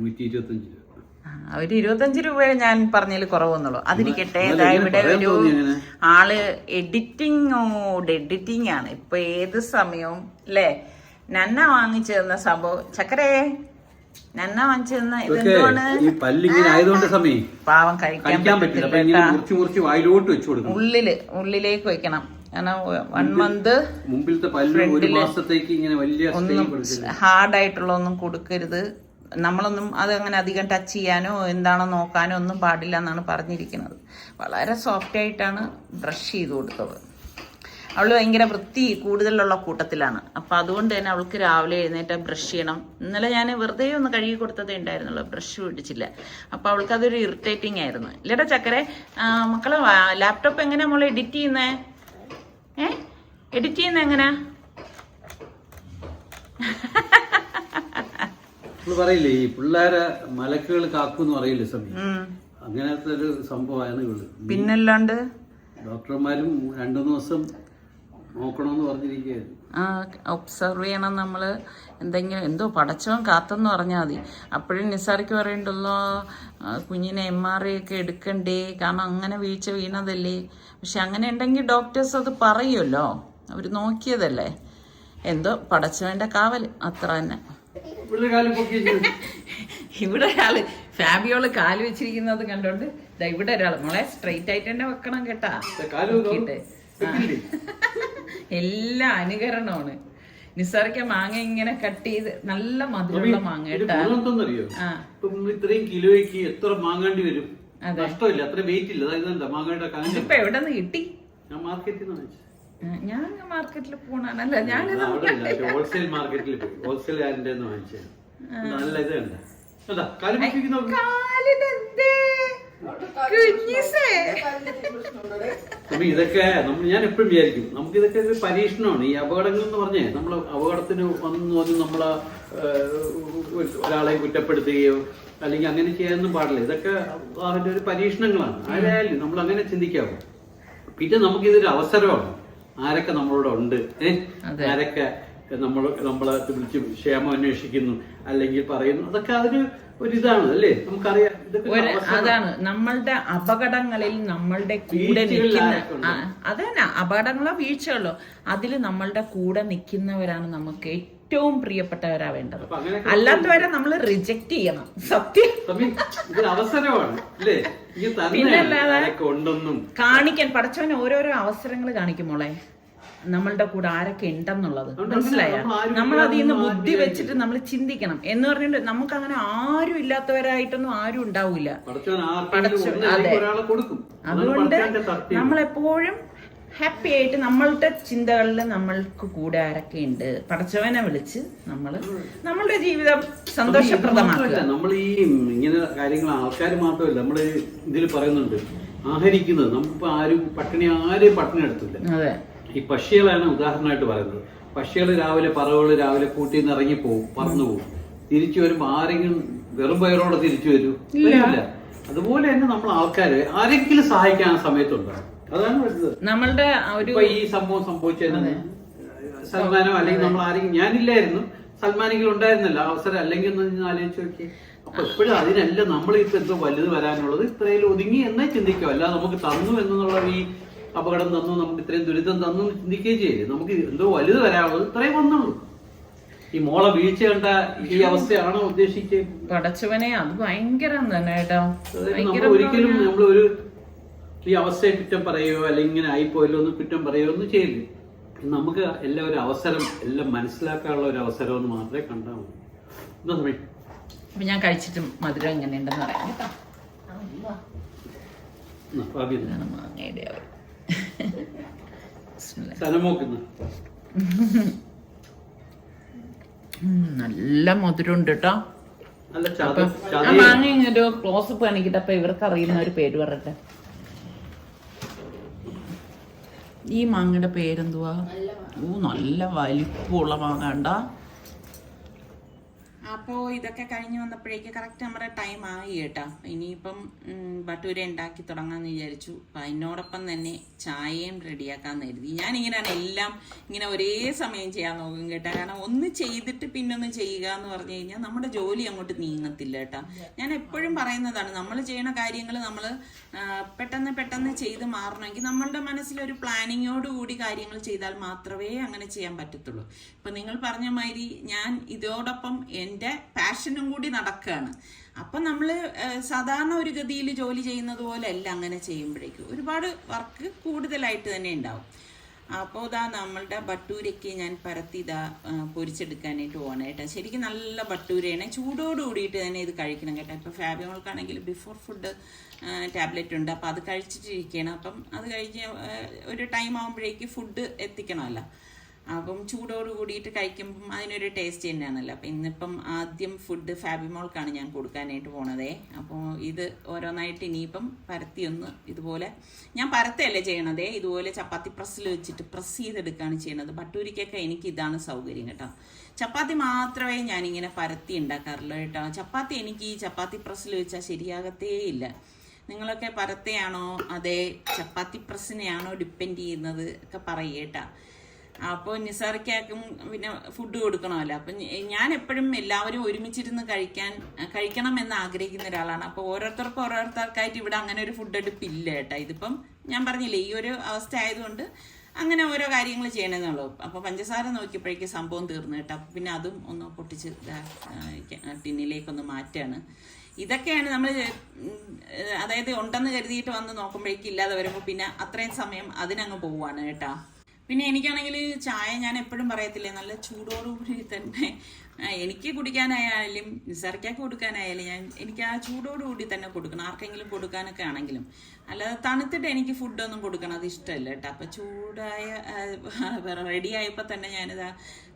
[SPEAKER 2] 125 രൂപ.
[SPEAKER 1] ഒരു 25 രൂപ ഞാൻ പറഞ്ഞതിൽ കുറവൊന്നുള്ളൂ. അതിരിക്കട്ടെ, ഇവിടെ ഒരു ആള് എഡിറ്റിംഗ് ആണ് ഇപ്പൊ ഏത് സമയവും അല്ലേ. നന്ന വാങ്ങിച്ചു തന്ന സംഭവം ചക്കരേ, നന്ന വാങ്ങിച്ചു തന്ന ഇതെന്താണ്? പാവം കഴിക്കാൻ പറ്റില്ല. ഉള്ളിലേക്ക് വെക്കണം, കാരണം 1 മന്ത് ഒന്നും ഹാർഡായിട്ടുള്ള ഒന്നും കൊടുക്കരുത്. നമ്മളൊന്നും അതങ്ങനെ അധികം ടച്ച് ചെയ്യാനോ എന്താണോ നോക്കാനോ ഒന്നും പാടില്ല എന്നാണ് പറഞ്ഞിരിക്കുന്നത്. വളരെ സോഫ്റ്റ് ആയിട്ടാണ് ബ്രഷ് ചെയ്ത് കൊടുത്തത്. അവള് ഭയങ്കര വൃത്തി കൂടുതലുള്ള കൂട്ടത്തിലാണ്. അപ്പം അതുകൊണ്ട് തന്നെ അവൾക്ക് രാവിലെ എഴുന്നേറ്റ് ബ്രഷ് ചെയ്യണം. ഇന്നലെ ഞാൻ വെറുതെ ഒന്ന് കഴുകി കൊടുത്തതേ ഉണ്ടായിരുന്നുള്ളൂ, ബ്രഷ് പിടിച്ചില്ല. അപ്പം അവൾക്ക് അതൊരു ഇറിറ്റേറ്റിംഗ് ആയിരുന്നു. ഇല്ലടാ ചക്കരെ, മക്കളെ ലാപ്ടോപ്പ് എങ്ങനെയാ മോളെ എഡിറ്റ് ചെയ്യുന്നേ? എഡിറ്റ് ചെയ്യുന്ന എങ്ങനെയാ?
[SPEAKER 2] പറയില്ലേ ഈ പിള്ളേരെ മലക്കുകൾ കാക്കൂന്ന് പറയില്ലേ സമയം, അങ്ങനത്തെ ഒരു സംഭവമാണ് ഇവള്.
[SPEAKER 1] പിന്നല്ലാണ്ട്
[SPEAKER 2] ഡോക്ടർമാരും 2-3 ദിവസം നോക്കണമെന്ന് പറഞ്ഞിരിക്കുകയായിരുന്നു.
[SPEAKER 1] ഒബ്സർവ് ചെയ്യണം നമ്മൾ. എന്തെങ്കിലും എന്തോ പടച്ചവൻ കാത്തെന്ന് പറഞ്ഞാൽ മതി. അപ്പോഴും നിസാർക്ക് പറയണ്ടല്ലോ കുഞ്ഞിനെ MRI ഒക്കെ എടുക്കണ്ടേ, കാരണം അങ്ങനെ വീഴ്ച വീണതല്ലേ. പക്ഷെ അങ്ങനെ ഉണ്ടെങ്കിൽ ഡോക്ടേഴ്സ് അത് പറയുമല്ലോ, അവർ നോക്കിയതല്ലേ. എന്തോ പടച്ചവന്റെ കാവൽ, അത്ര തന്നെ. ഇവിടെ ഒരാള് ഫാബിയോള് കാല് വെച്ചിരിക്കുന്നത് കണ്ടോണ്ട് ഇവിടെ ഒരാള് മോളെ സ്ട്രെയിറ്റ് ആയിട്ട് തന്നെ വെക്കണം കേട്ടാ. എല്ലാ അനുകരണമാണ്. നിസാറിക്ക മാങ്ങ ഇങ്ങനെ കട്ട് ചെയ്ത് നല്ല മധുരമുള്ള മാങ്ങ കേട്ടാ.
[SPEAKER 2] ഇത്രയും കിലോയ്ക്ക് എത്ര മാങ്ങാണ്ടി വരും? നഷ്ടമില്ല, അത്ര വെയിറ്റ് ഇല്ല. മാങ്ങയുടെ
[SPEAKER 1] ഇപ്പൊ എവിടെ നിന്ന് കിട്ടി?
[SPEAKER 2] ഞാൻ മാർക്കറ്റിൽ നിന്ന് വാങ്ങിച്ചു.
[SPEAKER 1] ഞാൻ മാർക്കറ്റിൽ പോണാണല്ല, ഞാൻ
[SPEAKER 2] ഹോൾസെയിൽ മാർക്കറ്റിൽ പോയി ഹോൾസെയിൽകാരൻ്റെ വാങ്ങിച്ചത്. നല്ല ഇത് കണ്ട ഇതൊക്കെ ഞാൻ എപ്പോഴും വിചാരിക്കും, നമുക്ക് ഇതൊക്കെ ഒരു പരീക്ഷണമാണ്. ഈ അപകടങ്ങൾ എന്ന് പറഞ്ഞേ നമ്മൾ അപകടത്തിന് വന്ന് നമ്മളെ ഒരാളെ കുറ്റപ്പെടുത്തുകയോ അല്ലെങ്കിൽ അങ്ങനെ ചെയ്യാനൊന്നും പാടില്ല. ഇതൊക്കെ അതിന്റെ ഒരു പരീക്ഷണങ്ങളാണ്. ആരായാലും നമ്മൾ അങ്ങനെ ചിന്തിക്കാവൂ. പിന്നെ നമുക്കിതൊരു അവസരമാണ്. ആരൊക്കെ നമ്മളോട് ഉണ്ട്, ആരൊക്കെ നമ്മളെ വിളിച്ച് ക്ഷേമം അന്വേഷിക്കുന്നു അല്ലെങ്കിൽ പറയുന്നു, അതൊക്കെ അതൊരു ഒരിതാണ് അല്ലേ, നമുക്കറിയാം.
[SPEAKER 1] അതാണ് നമ്മളുടെ അപകടങ്ങളിൽ നമ്മളുടെ കൂടെ നിൽക്കുന്ന, അതന്നെ അപകടങ്ങളോ വീഴ്ചകളോ, അതിൽ നമ്മളുടെ കൂടെ നിൽക്കുന്നവരാണ് നമുക്ക് ഏറ്റവും പ്രിയപ്പെട്ടവരാ വേണ്ടത്. അല്ലാത്തവരെ നമ്മൾ റിജക്ട് ചെയ്യണം. സത്യം
[SPEAKER 2] അവസരമാണ് അല്ലേ.
[SPEAKER 1] പിന്നല്ലാതെ കാണിക്കാൻ പടച്ചവന് ഓരോരോ അവസരങ്ങൾ കാണിക്കും മോളെ, നമ്മളുടെ കൂടെ ആരൊക്കെ ഉണ്ടെന്നുള്ളത് മനസ്സിലായ. നമ്മൾ അതിൽ നിന്ന് ബുദ്ധി വെച്ചിട്ട് നമ്മൾ ചിന്തിക്കണം. എന്ന് പറഞ്ഞിട്ട് നമുക്ക് അങ്ങനെ ആരും ഇല്ലാത്തവരായിട്ടൊന്നും ആരും ഉണ്ടാവില്ല. അതെ, അതുകൊണ്ട് നമ്മളെപ്പോഴും ഹാപ്പി ആയിട്ട് നമ്മളുടെ ചിന്തകളിൽ നമ്മൾക്ക് കൂടെ ആരൊക്കെ ഉണ്ട്, പടച്ചവനെ വിളിച്ച് നമ്മളുടെ ജീവിതം സന്തോഷപ്രദമാക്കുക.
[SPEAKER 2] നമ്മൾ ഈ ഇങ്ങനെ കാര്യങ്ങൾ ആൾക്കാർ മാത്രമല്ല, നമ്മൾ ഇതിൽ പറയുന്നുണ്ട് ആഹരിക്കുന്നത്. നമുക്കിപ്പോ ആരെയും പട്ടിണി എടുത്തില്ല.
[SPEAKER 1] അതെ,
[SPEAKER 2] ഈ പക്ഷികളാണ് ഉദാഹരണമായിട്ട് പറയുന്നത്. പക്ഷികൾ പറവുകൾ രാവിലെ കൂട്ടിൽ നിന്ന് ഇറങ്ങി പോകും, പറന്നു പോകും. തിരിച്ചു വരുമ്പോ ആരെങ്കിലും വെറും പയറോടെ തിരിച്ചു വരില്ല. അതുപോലെ തന്നെ നമ്മൾ ആൾക്കാര് ആരെങ്കിലും സഹായിക്കാൻ ആ സമയത്തുണ്ടാകും. അതാണ് വരുന്നത്.
[SPEAKER 1] നമ്മളുടെ
[SPEAKER 2] ഈ സംഭവം സംഭവിച്ചത് സൽമാനോ അല്ലെങ്കിൽ നമ്മൾ ആരെങ്കിലും, ഞാനില്ലായിരുന്നു, സൽമാനെങ്കിലും ഉണ്ടായിരുന്നല്ലോ അവസരം, അല്ലെങ്കിൽ ഒന്ന് ആലോചിച്ച് നോക്കി. അപ്പൊ എപ്പോഴും അതിനെല്ലാം നമ്മളിപ്പോ എന്തോ വലുത് വരാനുള്ളത് ഇത്രയിൽ ഒതുങ്ങി എന്നേ ചിന്തിക്കും. അല്ലാതെ നമുക്ക് തന്നു എന്നുള്ള ഈ അപകടം തന്നു, നമുക്ക് ഇത്രയും ദുരിതം തന്നു ചിന്തിക്കുകയും ചെയ്യില്ല. നമുക്ക് എന്തോ വലുത് വരാനുള്ളത് ഇത്രയും വന്നുള്ളൂ. ഈ മോളെ വീഴ്ച കണ്ട ഈ അവസ്ഥയാണോ ഉദ്ദേശിച്ചത്?
[SPEAKER 1] പടച്ചവനെ, അത് ഭയങ്കരം തന്നെ കേട്ടോ.
[SPEAKER 2] ഒരിക്കലും നമ്മളൊരു ഈ അവസ്ഥയെ കുറ്റം പറയുകയോ അല്ലെങ്കിൽ ഇങ്ങനെ ആയിപ്പോയല്ലോ എന്ന് കുറ്റം പറയുകയോ ഒന്നും ചെയ്യില്ല. നമുക്ക് എല്ലാം ഒരു അവസരം, എല്ലാം മനസ്സിലാക്കാനുള്ള ഒരു അവസരം എന്ന് മാത്രമേ കണ്ടാൽ മതി. എന്താ സമയം?
[SPEAKER 1] അപ്പൊ ഞാൻ കഴിച്ചിട്ട് മധുരം എങ്ങനെയുണ്ടെന്ന് പറയാം കേട്ടോ. മാങ്ങയുടെ നല്ല മധുരമുണ്ട് കേട്ടോ. മാങ്ങ ഇങ്ങനൊരു ക്ലോസപ്പ് കാണിക്കട്ടെ. അപ്പൊ ഇവർക്ക് അറിയുന്ന ഒരു പേര് പറയട്ടെ. ഈ മാങ്ങയുടെ പേരെന്തുവാ? നല്ല വലിപ്പമുള്ള മാങ്ങ കണ്ടാ. അപ്പോൾ ഇതൊക്കെ കഴിഞ്ഞ് വന്നപ്പോഴേക്ക് കറക്റ്റ് നമ്മുടെ ടൈം ആയി കേട്ടോ. ഇനിയിപ്പം ഭട്ടൂര ഉണ്ടാക്കി തുടങ്ങാമെന്ന് വിചാരിച്ചു. അപ്പം അതിനോടൊപ്പം തന്നെ ചായയും റെഡിയാക്കാമെന്ന് കരുതി. ഞാനിങ്ങനെയാണ് എല്ലാം ഇങ്ങനെ ഒരേ സമയം ചെയ്യാൻ നോക്കും കേട്ടോ. കാരണം ഒന്ന് ചെയ്തിട്ട് പിന്നൊന്ന് ചെയ്യുക എന്ന് പറഞ്ഞു കഴിഞ്ഞാൽ നമ്മുടെ ജോലി അങ്ങോട്ട് നീങ്ങത്തില്ല കേട്ടോ. ഞാൻ എപ്പോഴും പറയുന്നതാണ്, നമ്മൾ ചെയ്യുന്ന കാര്യങ്ങൾ നമ്മൾ പെട്ടെന്ന് ചെയ്ത് മാറണമെങ്കിൽ നമ്മളുടെ മനസ്സിലൊരു പ്ലാനിങ്ങോടുകൂടി കാര്യങ്ങൾ ചെയ്താൽ മാത്രമേ അങ്ങനെ ചെയ്യാൻ പറ്റത്തുള്ളൂ. ഇപ്പം നിങ്ങൾ പറഞ്ഞ മാതിരി ഞാൻ ഇതോടൊപ്പം എൻ്റെ പാഷനും കൂടി നടക്കുകയാണ്. അപ്പം നമ്മൾ സാധാരണ ഒരു ഗതിയിൽ ജോലി ചെയ്യുന്നത് പോലെ അല്ല അങ്ങനെ ചെയ്യുമ്പോഴേക്കും ഒരുപാട് വർക്ക് കൂടുതലായിട്ട് തന്നെ ഉണ്ടാവും. അപ്പോൾ ഇതാ നമ്മളുടെ ബട്ടൂരയ്ക്ക് ഞാൻ പരത്തി ഇതാ പൊരിച്ചെടുക്കാനായിട്ട് പോകണം കേട്ടോ. ശരിക്കും നല്ല ബട്ടൂരയാണ്, ചൂടോട് കൂടിയിട്ട് തന്നെ ഇത് കഴിക്കണം കേട്ടോ. ഇപ്പോൾ ഫാബിമോൾക്കാണെങ്കിൽ ബിഫോർ ഫുഡ് ടാബ്ലറ്റ് ഉണ്ട്, അപ്പോൾ അത് കഴിച്ചിട്ടിരിക്കുകയാണ്. അപ്പം അത് കഴിഞ്ഞ് ഒരു ടൈം ആകുമ്പോഴേക്ക് ഫുഡ് എത്തിക്കണമല്ലോ. അപ്പം ചൂടോട് കൂടിയിട്ട് കഴിക്കുമ്പം അതിനൊരു ടേസ്റ്റ് തന്നെയാണല്ലോ. അപ്പം ഇന്നിപ്പം ആദ്യം ഫുഡ് ഫാബിമോൾക്കാണ് ഞാൻ കൊടുക്കാനായിട്ട് പോണതേ. അപ്പോൾ ഇത് ഓരോന്നായിട്ട് ഇനിയിപ്പം പരത്തിയൊന്ന് ഇതുപോലെ ഞാൻ പരത്തല്ലേ ചെയ്യണതേ, ഇതുപോലെ ചപ്പാത്തി പ്രസ്സിൽ വെച്ചിട്ട് പ്രസ് ചെയ്തെടുക്കുകയാണ് ചെയ്യണത്. ബട്ടൂരിക്കൊക്കെ എനിക്ക് ഇതാണ് സൗകര്യം കേട്ടോ. ചപ്പാത്തി മാത്രമേ ഞാനിങ്ങനെ പരത്തി ഉണ്ടാക്കാറുള്ളൂ കേട്ടോ. ചപ്പാത്തി എനിക്ക് ഈ ചപ്പാത്തി പ്രസ്സിൽ വെച്ചാൽ ശരിയാകത്തേ ഇല്ല. നിങ്ങളൊക്കെ പരത്തയാണോ അതേ ചപ്പാത്തി പ്രസ്സിനെയാണോ ഡിപ്പെൻഡ് ചെയ്യുന്നത് ഒക്കെ പറയേട്ടാ. അപ്പോൾ നിസാറിക്കാക്കും പിന്നെ ഫുഡ് കൊടുക്കണമല്ലോ. അപ്പം ഞാൻ എപ്പോഴും എല്ലാവരും ഒരുമിച്ചിരുന്ന് കഴിക്കണം എന്ന് ആഗ്രഹിക്കുന്ന ഒരാളാണ്. അപ്പോൾ ഓരോരുത്തർക്കായിട്ട് ഇവിടെ അങ്ങനെ ഒരു ഫുഡ് എടുപ്പില്ല കേട്ടോ. ഇതിപ്പം ഞാൻ പറഞ്ഞില്ലേ ഈ ഒരു അവസ്ഥ ആയതുകൊണ്ട് അങ്ങനെ ഓരോ കാര്യങ്ങൾ ചെയ്യണമെന്നുള്ളൂ. അപ്പോൾ പഞ്ചസാര നോക്കിയപ്പോഴേക്ക് സംഭവം തീർന്നു കേട്ടോ. അപ്പം പിന്നെ അതും ഒന്ന് പൊട്ടിച്ച് ടിന്നിലേക്കൊന്ന് മാറ്റാണ്. ഇതൊക്കെയാണ് നമ്മൾ അതായത് ഉണ്ടെന്ന് കരുതിയിട്ട് വന്ന് നോക്കുമ്പോഴേക്കും ഇല്ലാതെ വരുമ്പോൾ പിന്നെ അത്രയും സമയം അതിനങ്ങ് പോവുകയാണ് കേട്ടോ. പിന്നെ എനിക്കാണെങ്കിൽ ചായ ഞാൻ എപ്പോഴും പറയത്തില്ലേ, നല്ല ചൂടോടുകൂടി തന്നെ എനിക്ക് കുടിക്കാനായാലും നിസാർക്കാക്ക് കൊടുക്കാനായാലും എനിക്ക് ആ ചൂടോടുകൂടി തന്നെ കൊടുക്കണം. ആർക്കെങ്കിലും കൊടുക്കാനൊക്കെ ആണെങ്കിലും, അല്ലാതെ തണുത്തിട്ട് എനിക്ക് ഫുഡൊന്നും കൊടുക്കണം അത് ഇഷ്ടമല്ല കേട്ടോ. അപ്പം ചൂടായ റെഡി ആയപ്പോൾ തന്നെ ഞാനിതാ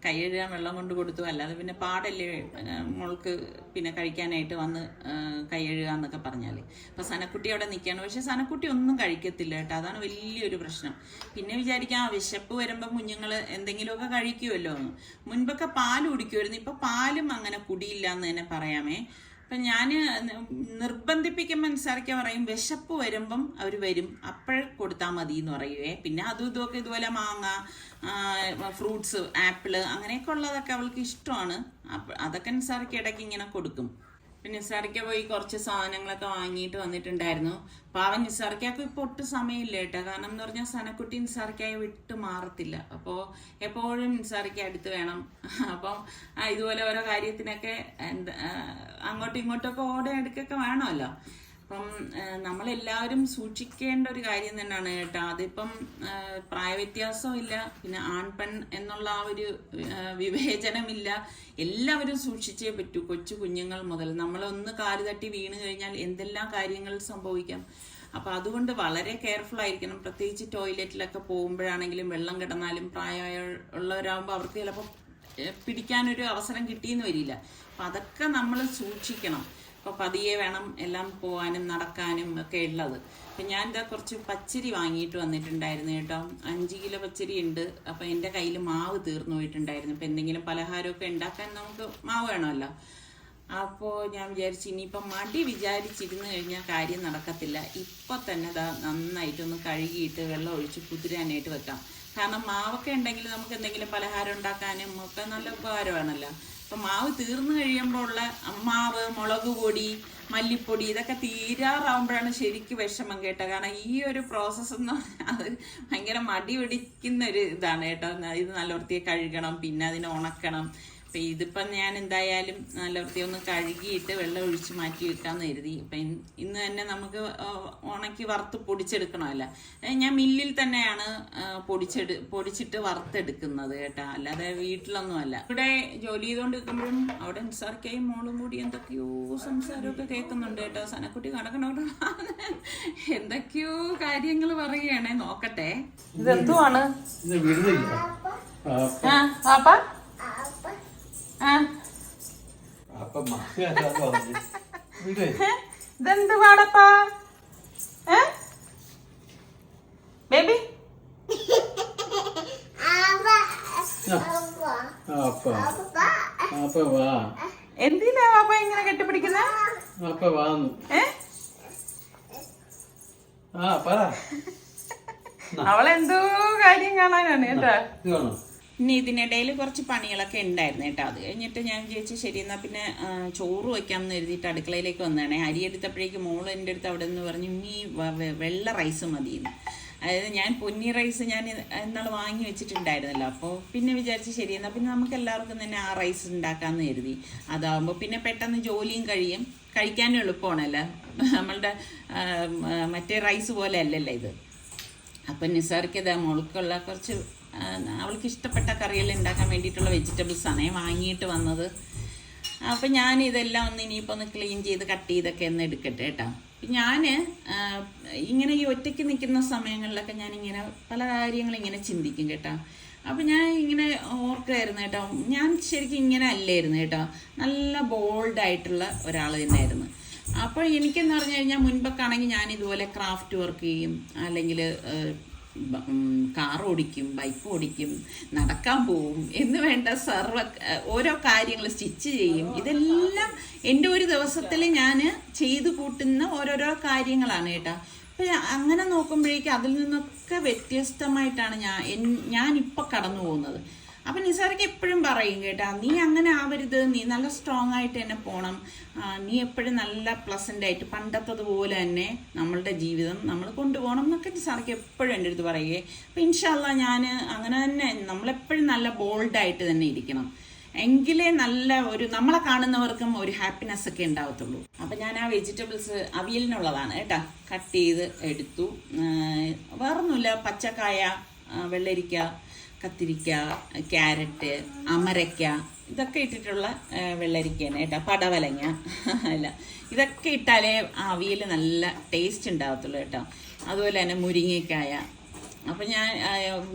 [SPEAKER 1] കൈ കഴുകാൻ വെള്ളം കൊണ്ട് കൊടുത്തു. അല്ലാതെ പിന്നെ പാടല്ലേ മോൾക്ക് പിന്നെ കഴിക്കാനായിട്ട് വന്ന് കൈ കഴുകുക എന്നൊക്കെ പറഞ്ഞാൽ. അപ്പം സനക്കുട്ടി അവിടെ നിൽക്കുകയാണ്. പക്ഷെ സനക്കുട്ടി ഒന്നും കഴിക്കത്തില്ല കേട്ടോ. അതാണ് വലിയൊരു പ്രശ്നം. പിന്നെ വിചാരിക്കാം വിശപ്പ് വരുമ്പോൾ കുഞ്ഞുങ്ങൾ എന്തെങ്കിലുമൊക്കെ കഴിക്കുമല്ലോ എന്ന്. മുൻപൊക്കെ പാല് കുടിക്കുമായിരുന്നു, ഇപ്പം പാലും അങ്ങനെ കുടിയില്ല എന്ന് തന്നെ പറയാമേ. അപ്പം ഞാൻ നിർബന്ധിപ്പിക്കുമ്പോൾ മനസ്സിലാക്കിയാൽ പറയും വിശപ്പ് വരുമ്പം അവർ വരും അപ്പോഴേ കൊടുത്താൽ മതി എന്ന് പറയുവേ. പിന്നെ അതും ഇതുമൊക്കെ ഇതുപോലെ മാങ്ങ, ഫ്രൂട്ട്സ്, ആപ്പിള് അങ്ങനെയൊക്കെ ഉള്ളതൊക്കെ അവൾക്ക് ഇഷ്ടമാണ്. അതൊക്കെ നിസാറിക്ക് ഇടയ്ക്ക് ഇങ്ങനെ കൊടുക്കും. പിന്നെ നിസാറിക്ക പോയി കുറച്ച് സാധനങ്ങളൊക്കെ വാങ്ങിയിട്ട് വന്നിട്ടുണ്ടായിരുന്നു. പാവൻ നിസാറിക്കൊക്കെ ഇപ്പോൾ ഒട്ടും സമയമില്ല കേട്ടോ. കാരണം എന്ന് പറഞ്ഞാൽ സനക്കുട്ടി നിസാറിക്കായി വിട്ട് മാറത്തില്ല. അപ്പോൾ എപ്പോഴും നിസാറിക്ക അടുത്ത് വേണം. അപ്പം ഇതുപോലെ ഓരോ കാര്യത്തിനൊക്കെ അങ്ങോട്ടും ഇങ്ങോട്ടൊക്കെ ഓടയെടുക്കൊക്കെ വേണമല്ലോ. അപ്പം നമ്മളെല്ലാവരും സൂക്ഷിക്കേണ്ട ഒരു കാര്യം തന്നെയാണ് കേട്ടോ. അതിപ്പം പ്രായവ്യത്യാസവും ഇല്ല, പിന്നെ ആൺപെൺ എന്നുള്ള ആ ഒരു വിവേചനമില്ല. എല്ലാവരും സൂക്ഷിച്ചേ പറ്റൂ. കൊച്ചു കുഞ്ഞുങ്ങൾ മുതൽ നമ്മളൊന്ന് കാല് തട്ടി വീണ് കഴിഞ്ഞാൽ എന്തെല്ലാം കാര്യങ്ങൾ സംഭവിക്കാം. അപ്പം അതുകൊണ്ട് വളരെ കെയർഫുൾ ആയിരിക്കണം. പ്രത്യേകിച്ച് ടോയ്ലറ്റിലൊക്കെ പോകുമ്പോഴാണെങ്കിലും വെള്ളം കിടന്നാലും പ്രായമുള്ളവരാകുമ്പോൾ അവർക്ക് ചിലപ്പോൾ പിടിക്കാനൊരു അവസരം കിട്ടിയെന്ന് വരില്ല. അപ്പം അതൊക്കെ നമ്മൾ സൂക്ഷിക്കണം. അപ്പോൾ പതിയെ വേണം എല്ലാം പോകാനും നടക്കാനും ഒക്കെ ഉള്ളത്. അപ്പം ഞാൻ ഇതാ കുറച്ച് പച്ചരി വാങ്ങിയിട്ട് വന്നിട്ടുണ്ടായിരുന്നു കേട്ടോ. 5 കിലോ പച്ചരി ഉണ്ട്. അപ്പം എൻ്റെ കയ്യിൽ മാവ് തീർന്നു പോയിട്ടുണ്ടായിരുന്നു. അപ്പം എന്തെങ്കിലും പലഹാരമൊക്കെ ഉണ്ടാക്കാൻ നമുക്ക് മാവ് വേണമല്ലോ. അപ്പോൾ ഞാൻ വിചാരിച്ചു ഇനിയിപ്പം മടി വിചാരിച്ചിരുന്ന് കഴിഞ്ഞാൽ കാര്യം നടക്കത്തില്ല. ഇപ്പം തന്നെ ഇതാ നന്നായിട്ടൊന്ന് കഴുകിയിട്ട് വെള്ളം ഒഴിച്ച് കുതിരാനായിട്ട് വെക്കാം. കാരണം മാവൊക്കെ ഉണ്ടെങ്കിൽ നമുക്ക് എന്തെങ്കിലും പലഹാരം ഉണ്ടാക്കാനും ഒക്കെ നല്ല ഉപകാരമാണല്ലോ. അപ്പം മാവ് തീർന്നു കഴിയുമ്പോൾ ഉള്ള മാവ്, മുളക് പൊടി, മല്ലിപ്പൊടി ഇതൊക്കെ തീരാറാവുമ്പോഴാണ് ശരിക്കും വിഷമം കേട്ടോ. കാരണം ഈ ഒരു പ്രോസസ്സ് എന്ന് പറഞ്ഞാൽ അത് ഭയങ്കര മടി പിടിക്കുന്ന ഒരു ഇതാണ് കേട്ടോ. ഇത് നല്ല വൃത്തിയെ കഴുകണം, പിന്നെ അതിനെ ഉണക്കണം. അപ്പം ഇതിപ്പം ഞാൻ എന്തായാലും നല്ല വൃത്തി ഒന്ന് കഴുകിയിട്ട് വെള്ളം ഒഴിച്ച് മാറ്റി വെക്കാമെന്ന് കരുതി. അപ്പം ഇന്ന് തന്നെ നമുക്ക് ഉണക്കി വറുത്ത് പൊടിച്ചെടുക്കണമല്ലോ. ഞാൻ മില്ലിൽ തന്നെയാണ് പൊടിച്ചിട്ട് വറുത്തെടുക്കുന്നത് കേട്ടോ, അല്ലാതെ വീട്ടിലൊന്നുമല്ല. ഇവിടെ ജോലി ചെയ്തുകൊണ്ട് നിൽക്കുമ്പോഴും അവിടെ നിസാർക്കായും മോളും കൂടി എന്തൊക്കെയോ സംസാരമൊക്കെ കേൾക്കുന്നുണ്ട് കേട്ടോ. സനക്കുട്ടി കണക്കണോട് എന്തൊക്കെയോ കാര്യങ്ങൾ പറയുകയാണേ, നോക്കട്ടെ. ഇതെന്തുവാണ്? പാപ്പ ഇതെന്ത് പാടപ്പാ ബേബി? എന്തിനാ പാപ്പ ഇങ്ങനെ കെട്ടിപ്പിടിക്കുന്ന? അവളെന്തോ കാര്യം കാണാനാണ് കേട്ടാ. പിന്നെ ഇതിനിടയിൽ കുറച്ച് പണികളൊക്കെ ഉണ്ടായിരുന്നു കേട്ടോ. അത് കഴിഞ്ഞിട്ട് ഞാൻ വിചാരിച്ചു ശരി എന്നാൽ പിന്നെ ചോറ് വയ്ക്കാമെന്ന് എഴുതിയിട്ട് അടുക്കളയിലേക്ക് വന്നതാണേ. അരി എടുത്തപ്പോഴേക്ക് മോൾ എൻ്റെ അടുത്ത് അവിടെ നിന്ന് പറഞ്ഞു ഈ വെള്ള റൈസ് മതിയെന്ന്. അതായത് ഞാൻ പൊന്നി റൈസ് ഞാൻ ഇന്നാൾ വാങ്ങി വെച്ചിട്ടുണ്ടായിരുന്നല്ലോ. അപ്പോൾ പിന്നെ വിചാരിച്ച് ശരി എന്നാൽ പിന്നെ നമുക്ക് എല്ലാവർക്കും തന്നെ ആ റൈസ് ഉണ്ടാക്കാമെന്ന് കരുതി. അതാകുമ്പോൾ പിന്നെ പെട്ടെന്ന് ജോലിയും കഴിക്കാനും എളുപ്പമാണല്ലോ. നമ്മളുടെ മറ്റേ റൈസ് പോലെ അല്ലല്ലോ ഇത്. അപ്പം നിസാർക്ക് ഇതാ മോൾക്കുള്ള കുറച്ച് അവൾക്ക് ഇഷ്ടപ്പെട്ട കറികൾ ഉണ്ടാക്കാൻ വേണ്ടിയിട്ടുള്ള വെജിറ്റബിൾസാണേ വാങ്ങിയിട്ട് വന്നത്. അപ്പം ഞാൻ ഇതെല്ലാം ഒന്ന് ഇനിയിപ്പോൾ ഒന്ന് ക്ലീൻ ചെയ്ത് കട്ട് ചെയ്തൊക്കെ ഒന്ന് എടുക്കട്ടെ കേട്ടോ. ഞാൻ ഇങ്ങനെ ഈ ഒറ്റയ്ക്ക് നിൽക്കുന്ന സമയങ്ങളിലൊക്കെ ഞാനിങ്ങനെ പല കാര്യങ്ങളിങ്ങനെ ചിന്തിക്കും കേട്ടോ. അപ്പം ഞാൻ ഇങ്ങനെ ഓർക്കുമായിരുന്നു കേട്ടോ, ഞാൻ ശരിക്കും ഇങ്ങനെ അല്ലായിരുന്നു കേട്ടോ, നല്ല ബോൾഡായിട്ടുള്ള ഒരാൾ തന്നെയായിരുന്നു. അപ്പോൾ എനിക്കെന്ന് പറഞ്ഞു കഴിഞ്ഞാൽ മുൻപൊക്കെ ആണെങ്കിൽ ഞാൻ ഇതുപോലെ ക്രാഫ്റ്റ് വർക്ക് ചെയ്യും, അല്ലെങ്കിൽ കാർ ഓടിക്കും, ബൈക്ക് ഓടിക്കും, നടക്കാൻ പോവും എന്ന് വേണ്ട ഓരോ കാര്യങ്ങൾ സ്റ്റിച്ച് ചെയ്യും. ഇതെല്ലാം എൻ്റെ ഒരു ദിവസത്തിൽ ഞാൻ ചെയ്തു കൂട്ടുന്ന ഓരോരോ കാര്യങ്ങളാണ് കേട്ടോ. അപ്പം അങ്ങനെ നോക്കുമ്പോഴേക്കും അതിൽ നിന്നൊക്കെ വ്യത്യസ്തമായിട്ടാണ് ഞാനിപ്പോൾ കടന്നു പോകുന്നത്. അപ്പം നിസാർക്ക് എപ്പോഴും പറയും കേട്ടാ, നീ അങ്ങനെ ആവരുത്, നീ നല്ല സ്ട്രോങ് ആയിട്ട് തന്നെ പോകണം, നീ എപ്പോഴും നല്ല പ്ലസൻ്റ് ആയിട്ട് പണ്ടത്തതുപോലെ തന്നെ നമ്മളുടെ ജീവിതം നമ്മൾ കൊണ്ടുപോകണം എന്നൊക്കെ നിസാർക്ക് എപ്പോഴും എൻ്റെ അടുത്ത് പറയുകയെ. അപ്പം ഇൻഷാല്ലാ ഞാൻ അങ്ങനെ തന്നെ നമ്മളെപ്പോഴും നല്ല ബോൾഡായിട്ട് തന്നെ ഇരിക്കണം, എങ്കിലേ നല്ല നമ്മളെ കാണുന്നവർക്കും ഒരു ഹാപ്പിനെസ് ഒക്കെ ഉണ്ടാവത്തുള്ളൂ. അപ്പം ഞാൻ ആ വെജിറ്റബിൾസ് അവിയലിനുള്ളതാണ് കേട്ടോ കട്ട് ചെയ്ത് എടുത്തു. വേറൊന്നുമില്ല, പച്ചക്കായ, വെള്ളരിക്ക, കത്തിരിക്ക, ക്യാരറ്റ്, അമരയ്ക്ക, ഇതൊക്കെ ഇട്ടിട്ടുള്ള വെള്ളരിക്കയാണ് കേട്ടോ. പടവലങ്ങ അല്ല, ഇതൊക്കെ ഇട്ടാലേ അവിയൽ നല്ല ടേസ്റ്റ് ഉണ്ടാകത്തുള്ളൂ കേട്ടോ. അതുപോലെ തന്നെ മുരിങ്ങക്കായ. അപ്പം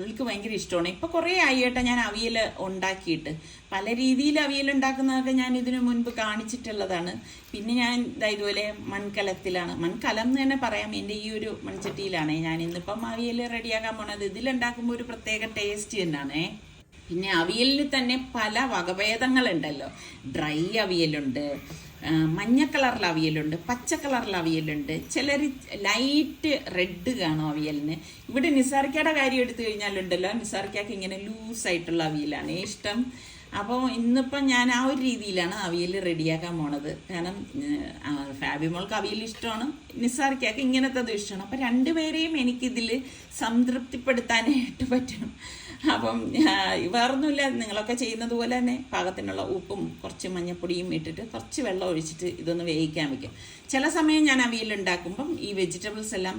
[SPEAKER 1] എനിക്ക് ഭയങ്കര ഇഷ്ടമാണ്. ഇപ്പം കുറേ ആയി കേട്ടോ ഞാൻ അവിയൽ ഉണ്ടാക്കിയിട്ട്. പല രീതിയിൽ അവിയൽ ഉണ്ടാക്കുന്നതൊക്കെ ഞാൻ ഇതിനു മുൻപ് കാണിച്ചിട്ടുള്ളതാണ്. പിന്നെ ഞാൻ ഇതുപോലെ മൺകലം എന്ന് തന്നെ പറയാം, എൻ്റെ ഈ ഒരു മൺചട്ടിയിലാണ് ഞാൻ ഇന്നിപ്പം അവിയൽ റെഡിയാക്കാൻ പോണത്. ഇതിലുണ്ടാക്കുമ്പോൾ ഒരു പ്രത്യേക ടേസ്റ്റ് തന്നെയാണേ. പിന്നെ അവിയലിൽ തന്നെ പല വകഭേദങ്ങളുണ്ടല്ലോ. ഡ്രൈ അവിയലുണ്ട്, മഞ്ഞ കളറിൽ അവിയലുണ്ട്, പച്ച കളറിൽ അവിയലുണ്ട്, ചിലർ ലൈറ്റ് റെഡ് കാണും അവിയലിന്. ഇവിടെ നിസാർക്കയുടെ കാര്യം എടുത്തു കഴിഞ്ഞാലുണ്ടല്ലോ, നിസാർക്കയ്ക്ക് ഇങ്ങനെ ലൂസായിട്ടുള്ള അവിയലാണ് ഇഷ്ടം. അപ്പോൾ ഇന്നിപ്പം ഞാൻ ആ ഒരു രീതിയിലാണ് അവിയൽ റെഡിയാക്കാൻ പോണത്. കാരണം ഫാബിമോൾക്ക് അവിയൽ ഇഷ്ടമാണ്, നിസാർക്കയ്ക്ക് ഇങ്ങനത്തത് ഇഷ്ടമാണ്. അപ്പം രണ്ടുപേരെയും എനിക്കിതിൽ സംതൃപ്തിപ്പെടുത്താനായിട്ട് പറ്റും. അപ്പം വേറൊന്നുമില്ല, നിങ്ങളൊക്കെ ചെയ്യുന്നത് പോലെ തന്നെ പാകത്തിനുള്ള ഉപ്പും കുറച്ച് മഞ്ഞപ്പൊടിയും ഇട്ടിട്ട് കുറച്ച് വെള്ളം ഒഴിച്ചിട്ട് ഇതൊന്ന് വേവിക്കാൻ വയ്ക്കും. ചില സമയം ഞാൻ അവിയലുണ്ടാക്കുമ്പം ഈ വെജിറ്റബിൾസ് എല്ലാം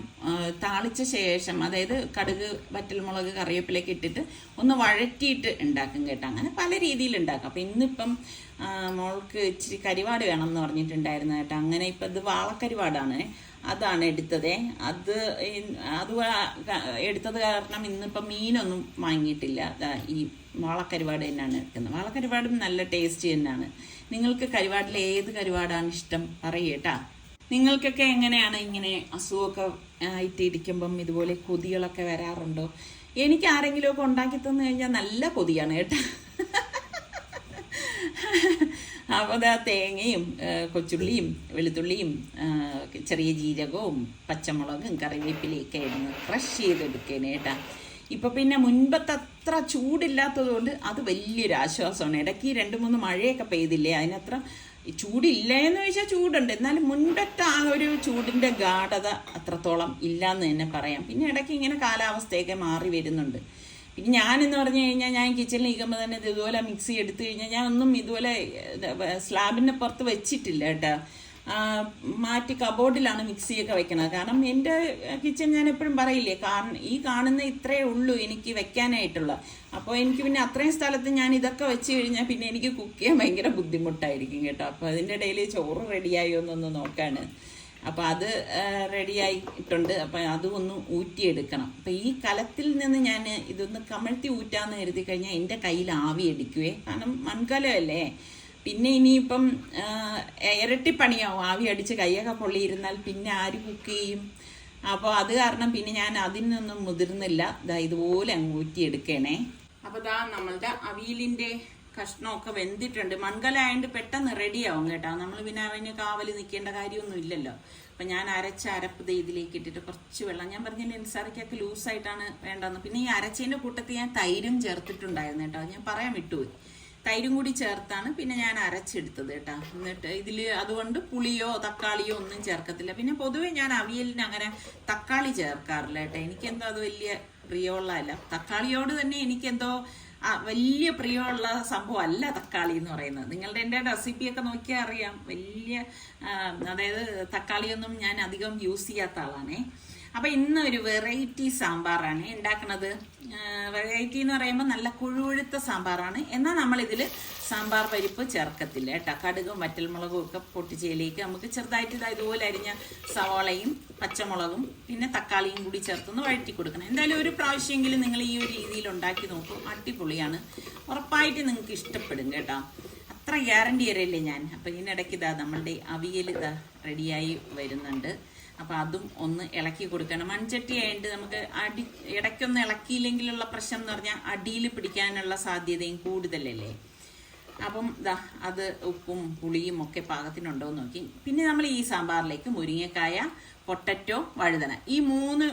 [SPEAKER 1] താളിച്ച ശേഷം, അതായത് കടുക്, വറ്റൽമുളക്, കറിവേപ്പിലേക്ക് ഇട്ടിട്ട് ഒന്ന് വഴറ്റിയിട്ട് ഉണ്ടാക്കും കേട്ടോ. അങ്ങനെ പല രീതിയിൽ ഉണ്ടാക്കും. അപ്പം ഇന്നിപ്പം മോൾക്ക് ഇച്ചിരി കരിവാട് വേണം എന്ന് പറഞ്ഞിട്ടുണ്ടായിരുന്നു കേട്ടോ. അങ്ങനെ ഇപ്പം ഇത് വാളക്കരിവാടാണ്, അതാണ് എടുത്തത്. അത് എടുത്തത് കാരണം ഇന്നിപ്പം മീനൊന്നും വാങ്ങിയിട്ടില്ല. ഈ വാളക്കരിവാട് തന്നെയാണ് എടുക്കുന്നത്. വാളക്കരിവാടും നല്ല ടേസ്റ്റ് തന്നെയാണ്. നിങ്ങൾക്ക് കരിവാടിൽ ഏത് കരിവാടാണ് ഇഷ്ടം പറയേട്ടാ. നിങ്ങൾക്കൊക്കെ എങ്ങനെയാണ് ഇങ്ങനെ അസുഖമൊക്കെ ആയിട്ട് ഇരിക്കുമ്പം ഇതുപോലെ കൊതികളൊക്കെ വരാറുണ്ടോ? എനിക്ക് ആരെങ്കിലുമൊക്കെ ഉണ്ടാക്കി തന്നു കഴിഞ്ഞാൽ നല്ല കൊതിയാണ് കേട്ടോ. അപ്പോൾ അതാ തേങ്ങയും കൊച്ചുള്ളിയും വെളുത്തുള്ളിയും ചെറിയ ജീരകവും പച്ചമുളകും കറിവേപ്പിലയൊക്കെ ആയിരുന്നു ക്രഷ് ചെയ്തെടുക്കേനെ കേട്ടാ. ഇപ്പം പിന്നെ മുൻപത്തെ അത്ര ചൂടില്ലാത്തതുകൊണ്ട് അത് വലിയൊരു ആശ്വാസമാണ്. ഇടയ്ക്ക് 2-3 മഴയൊക്കെ പെയ്തില്ലേ, അതിനത്ര ചൂടില്ല എന്ന് ചോദിച്ചാൽ ചൂടുണ്ട്, എന്നാലും മുൻപത്തെ ആ ഒരു ചൂടിൻ്റെ ഗാഢത അത്രത്തോളം ഇല്ലയെന്ന് തന്നെ പറയാം. പിന്നെ ഇടയ്ക്ക് ഇങ്ങനെ കാലാവസ്ഥയൊക്കെ മാറി വരുന്നുണ്ട്. പിന്നെ ഞാനെന്ന് പറഞ്ഞു കഴിഞ്ഞാൽ ഞാൻ കിച്ചണിൽ ഇരിക്കുമ്പോൾ തന്നെ ഇതുപോലെ മിക്സി എടുത്തു കഴിഞ്ഞാൽ ഞാൻ ഒന്നും ഇതുപോലെ സ്ലാബിൻ്റെ പുറത്ത് വെച്ചിട്ടില്ല കേട്ടോ. മാറ്റി കബോർഡിലാണ് മിക്സിയൊക്കെ വെക്കണത്. കാരണം എൻ്റെ കിച്ചൺ ഞാൻ എപ്പോഴും പറയില്ലേ, ഈ കാണുന്ന ഇത്രയേ ഉള്ളൂ എനിക്ക് വെക്കാനായിട്ടുള്ള. അപ്പോൾ എനിക്ക് പിന്നെ അത്രയും സ്ഥലത്ത് ഞാൻ ഇതൊക്കെ വെച്ച് കഴിഞ്ഞാൽ പിന്നെ എനിക്ക് കുക്ക് ചെയ്യാൻ ഭയങ്കര ബുദ്ധിമുട്ടായിരിക്കും കേട്ടോ. അപ്പോൾ അതിൻ്റെ ഇടയിൽ ചോറ് റെഡിയായോ എന്നൊന്ന് നോക്കാണ്. അപ്പോൾ അത് റെഡിയായിട്ടുണ്ട്. അപ്പം അതും ഒന്ന് ഊറ്റിയെടുക്കണം. അപ്പം ഈ കലത്തിൽ നിന്ന് ഞാൻ ഇതൊന്ന് കമഴ്ത്തി ഊറ്റാന്ന് കരുതി കഴിഞ്ഞാൽ എൻ്റെ കയ്യിൽ ആവി അടിക്കുവേ. കാരണം മൺകലമല്ലേ. പിന്നെ ഇനിയിപ്പം ഇരട്ടി പണിയാവും, ആവി അടിച്ച് കൈയൊക്കെ പൊള്ളിയിരുന്നാൽ പിന്നെ ആര് കുക്ക് ചെയ്യും? അപ്പോൾ അത് കാരണം പിന്നെ ഞാൻ അതിനൊന്നും മുതിർന്നില്ല. ഇതുപോലെ അങ്ങ് ഊറ്റിയെടുക്കണേ. അപ്പോൾ നമ്മളുടെ അവിയലിൻ്റെ കഷ്ണമൊക്കെ വെന്തിട്ടുണ്ട്. മൺകലായതുകൊണ്ട് പെട്ടെന്ന് റെഡിയാവും കേട്ടോ. നമ്മൾ പിന്നെ അവന് കാവൽ നിൽക്കേണ്ട കാര്യമൊന്നും ഇല്ലല്ലോ. അപ്പം ഞാൻ അരച്ച അരപ്പ് ഇതിലേക്ക് ഇട്ടിട്ട് കുറച്ച് വെള്ളം, ഞാൻ പറഞ്ഞ നിസാർക്കൊക്കെ ലൂസായിട്ടാണ് വേണ്ടതെന്ന്. പിന്നെ ഈ അരച്ചതിൻ്റെ കൂട്ടത്തിൽ ഞാൻ തൈരും ചേർത്തിട്ടുണ്ടായിരുന്നു കേട്ടോ, ഞാൻ പറയാൻ വിട്ടുപോയി. തൈരും കൂടി ചേർത്താണ് പിന്നെ ഞാൻ അരച്ചെടുത്തത് കേട്ടോ. എന്നിട്ട് ഇതിൽ അതുകൊണ്ട് പുളിയോ തക്കാളിയോ ഒന്നും ചേർക്കത്തില്ല. പിന്നെ പൊതുവേ ഞാൻ അവിയലിന് അങ്ങനെ തക്കാളി ചേർക്കാറില്ല കേട്ടോ. എനിക്കെന്തോ അത് വലിയ പ്രിയമുള്ളതല്ല. തക്കാളിയോട് തന്നെ എനിക്കെന്തോ വലിയ പ്രിയമുള്ള സംഭവം അല്ല തക്കാളി എന്ന് പറയുന്നത്. നിങ്ങളുടെ എൻ്റെ റെസിപ്പിയൊക്കെ നോക്കിയാൽ അറിയാം, വലിയ അതായത് തക്കാളിയൊന്നും ഞാൻ അധികം യൂസ് ചെയ്യാത്ത ആളാണേ. അപ്പം ഇന്ന് ഒരു വെറൈറ്റി സാമ്പാറാണ് ഉണ്ടാക്കുന്നത്. വെറൈറ്റി എന്ന് പറയുമ്പോൾ നല്ല കുഴുകുഴുത്ത സാമ്പാറാണ്. എന്നാൽ നമ്മളിതിൽ സാമ്പാർ പരിപ്പ് ചേർക്കത്തില്ല കേട്ടോ. കടുകും വറ്റൽമുളകും ഒക്കെ പൊട്ടിച്ചതിലേക്ക് നമുക്ക് ചെറുതായിട്ട് ഇതുപോലെ അരിഞ്ഞ സവാളയും പച്ചമുളകും പിന്നെ തക്കാളിയും കൂടി ചേർത്തൊന്ന് വഴറ്റി കൊടുക്കണം. എന്തായാലും ഒരു പ്രാവശ്യമെങ്കിലും നിങ്ങൾ ഈ ഒരു രീതിയിൽ ഉണ്ടാക്കി നോക്കൂ. അടിപൊളിയാണ്, ഉറപ്പായിട്ട് നിങ്ങൾക്ക് ഇഷ്ടപ്പെടും കേട്ടോ. അത്ര ഗ്യാരണ്ടി തരല്ലേ ഞാൻ. അപ്പം ഇതിനിടയ്ക്ക് നമ്മളുടെ അവിയൽ റെഡിയായി വരുന്നുണ്ട്. അപ്പം അതും ഒന്ന് ഇളക്കി കൊടുക്കണം. മൺചട്ടി ആയിട്ട് നമുക്ക് ഇടയ്ക്കൊന്ന് ഇളക്കിയില്ലെങ്കിലുള്ള പ്രശ്നം എന്ന് പറഞ്ഞാൽ അടിയിൽ പിടിക്കാനുള്ള സാധ്യതയും കൂടുതലല്ലേ. അപ്പം അത് ഉപ്പും പുളിയും ഒക്കെ പാകത്തിനുണ്ടോ എന്ന് നോക്കി. പിന്നെ നമ്മൾ ഈ സാമ്പാറിലേക്ക് മുരിങ്ങക്കായ, പൊട്ടറ്റോ, വഴുതന ഈ 3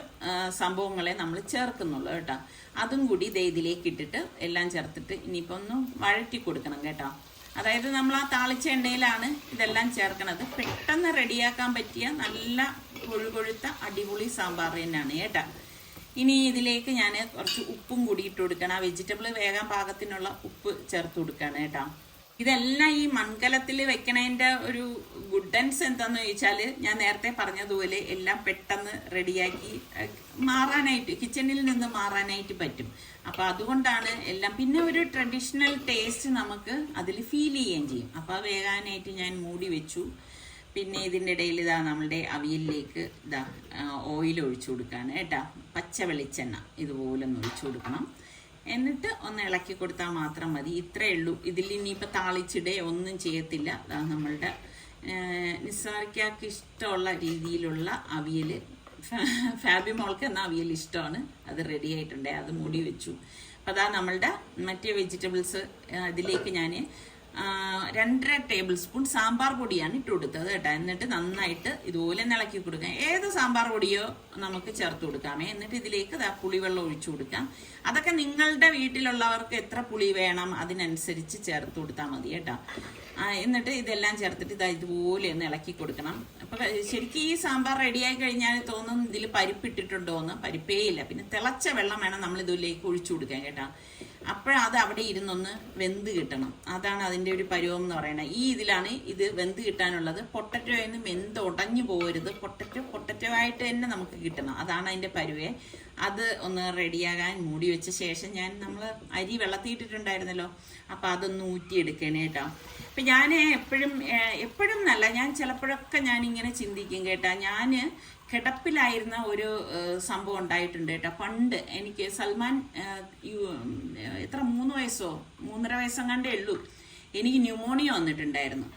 [SPEAKER 1] സംഭവങ്ങളെ നമ്മൾ ചേർക്കുന്നുള്ളൂ കേട്ടോ. അതും കൂടി ഇതിലേക്ക് ഇട്ടിട്ട് എല്ലാം ചേർത്തിട്ട് ഇനിയിപ്പോൾ ഒന്ന് വഴറ്റി കൊടുക്കണം കേട്ടോ. അതായത് നമ്മൾ ആ താളിച്ച എണ്ണയിലാണ് ഇതെല്ലാം ചേർക്കണത്. പെട്ടെന്ന് റെഡിയാക്കാൻ പറ്റിയ നല്ല കൊഴുകൊഴുത്ത അടിപൊളി സാമ്പാർ തന്നെയാണ് കേട്ടോ. ഇനി ഇതിലേക്ക് ഞാൻ കുറച്ച് ഉപ്പും കൂടി ഇട്ട് കൊടുക്കണം. ആ വെജിറ്റബിൾ വേകാൻ പാകത്തിനുള്ള ഉപ്പ് ചേർത്ത് കൊടുക്കുകയാണ് കേട്ടോ. ഇതെല്ലാം ഈ മൺകലത്തിൽ വെക്കണതിൻ്റെ ഒരു ഗുഡൻസ് എന്താന്ന് ചോദിച്ചാൽ ഞാൻ നേരത്തെ പറഞ്ഞതുപോലെ എല്ലാം പെട്ടെന്ന് റെഡിയാക്കി മാറാനായിട്ട് കിച്ചണിൽ നിന്ന് മാറാനായിട്ട് പറ്റും. അപ്പോൾ അതുകൊണ്ടാണ് എല്ലാം. പിന്നെ ഒരു ട്രഡീഷണൽ ടേസ്റ്റ് നമുക്ക് അതിൽ ഫീൽ ചെയ്യുകയും ചെയ്യും. അപ്പോൾ വേകാനായിട്ട് ഞാൻ മൂടി വെച്ചു. പിന്നെ ഇതിൻ്റെ ഇടയിൽ നമ്മളുടെ അവിയലിലേക്ക് ഓയിൽ ഒഴിച്ചു കൊടുക്കുകയാണ് കേട്ടോ. പച്ച വെളിച്ചെണ്ണ ഇതുപോലെ ഒന്ന് ഒഴിച്ചു കൊടുക്കണം. എന്നിട്ട് ഒന്ന് ഇളക്കി കൊടുത്താൽ മാത്രം മതി. ഇത്രയേ ഉള്ളൂ. ഇതിൽ ഇനിയിപ്പോൾ താളിച്ചിടേ ഒന്നും ചെയ്യത്തില്ല. നമ്മളുടെ നിസാർക്കാക്ക് ഇഷ്ടമുള്ള രീതിയിലുള്ള അവിയൽ, ഫാബിമോൾക്ക് എന്ന അവിയൽ ഇഷ്ടമാണ്. അത് റെഡി ആയിട്ടുണ്ട്. അത് മൂടി വെച്ചു. അപ്പോൾ നമ്മളുടെ മറ്റേ വെജിറ്റബിൾസ് ഇതിലേക്ക് ഞാൻ 2.5 ടേബിൾ സ്പൂൺ സാമ്പാർ പൊടിയാണ് ഇട്ട് കൊടുത്തത് കേട്ടോ. എന്നിട്ട് നന്നായിട്ട് ഇതുപോലെ ഇളക്കി കൊടുക്കാം. ഏത് സാമ്പാർ പൊടിയോ നമുക്ക് ചേർത്ത് കൊടുക്കാമേ. എന്നിട്ട് ഇതിലേക്ക് പുളിവെള്ളം ഒഴിച്ചു കൊടുക്കാം. അതൊക്കെ നിങ്ങളുടെ വീട്ടിലുള്ളവർക്ക് എത്ര പുളി വേണം അതിനനുസരിച്ച് ചേർത്ത് കൊടുത്താൽ മതി കേട്ടോ. എന്നിട്ട് ഇതെല്ലാം ചേർത്തിട്ട് ഇതുപോലെ ഒന്ന് ഇളക്കി കൊടുക്കണം. അപ്പം ശരിക്കും ഈ സാമ്പാർ റെഡിയായി കഴിഞ്ഞാൽ തോന്നും ഇതിൽ പരിപ്പിട്ടിട്ടുണ്ടോ എന്ന്. പരിപ്പേ ഇല്ല. പിന്നെ തിളച്ച വെള്ളം വേണം നമ്മൾ ഇതിലേക്ക് ഒഴിച്ചു കൊടുക്കാൻ കേട്ടോ. അപ്പോഴത് അവിടെ ഇരുന്നൊന്ന് വെന്ത് കിട്ടണം. അതാണ് അതിൻ്റെ ഒരു പരുവം എന്ന് പറയുന്നത്. ഈ ഇതിലാണ് ഇത് വെന്ത് കിട്ടാനുള്ളത്. പൊട്ടറ്റോയിൽ വെന്ത് ഉടഞ്ഞു പോകരുത്. പൊട്ടറ്റോ ആയിട്ട് തന്നെ നമുക്ക് കിട്ടണം. അതാണ് അതിൻ്റെ പരുവേ. അത് ഒന്ന് റെഡിയാകാൻ മൂടി വെച്ച ശേഷം നമ്മൾ അരി വെള്ളത്തിയിട്ടിട്ടുണ്ടായിരുന്നല്ലോ. അപ്പം അതൊന്ന് ഊറ്റിയെടുക്കണേ കേട്ടോ. അപ്പം ഞാൻ എപ്പോഴും എന്നല്ല, ഞാൻ ചിലപ്പോഴൊക്കെ ഞാനിങ്ങനെ ചിന്തിക്കും കേട്ടോ. ഞാൻ കിടപ്പിലായിരുന്ന ഒരു സംഭവം ഉണ്ടായിട്ടുണ്ട് കേട്ടോ. പണ്ട് എനിക്ക് സൽമാൻ എത്ര 3 വയസ്സോ 3.5 വയസ്സെങ്ങാണ്ടേ ഉള്ളൂ. എനിക്ക് ന്യൂമോണിയ വന്നിട്ടുണ്ടായിരുന്നു.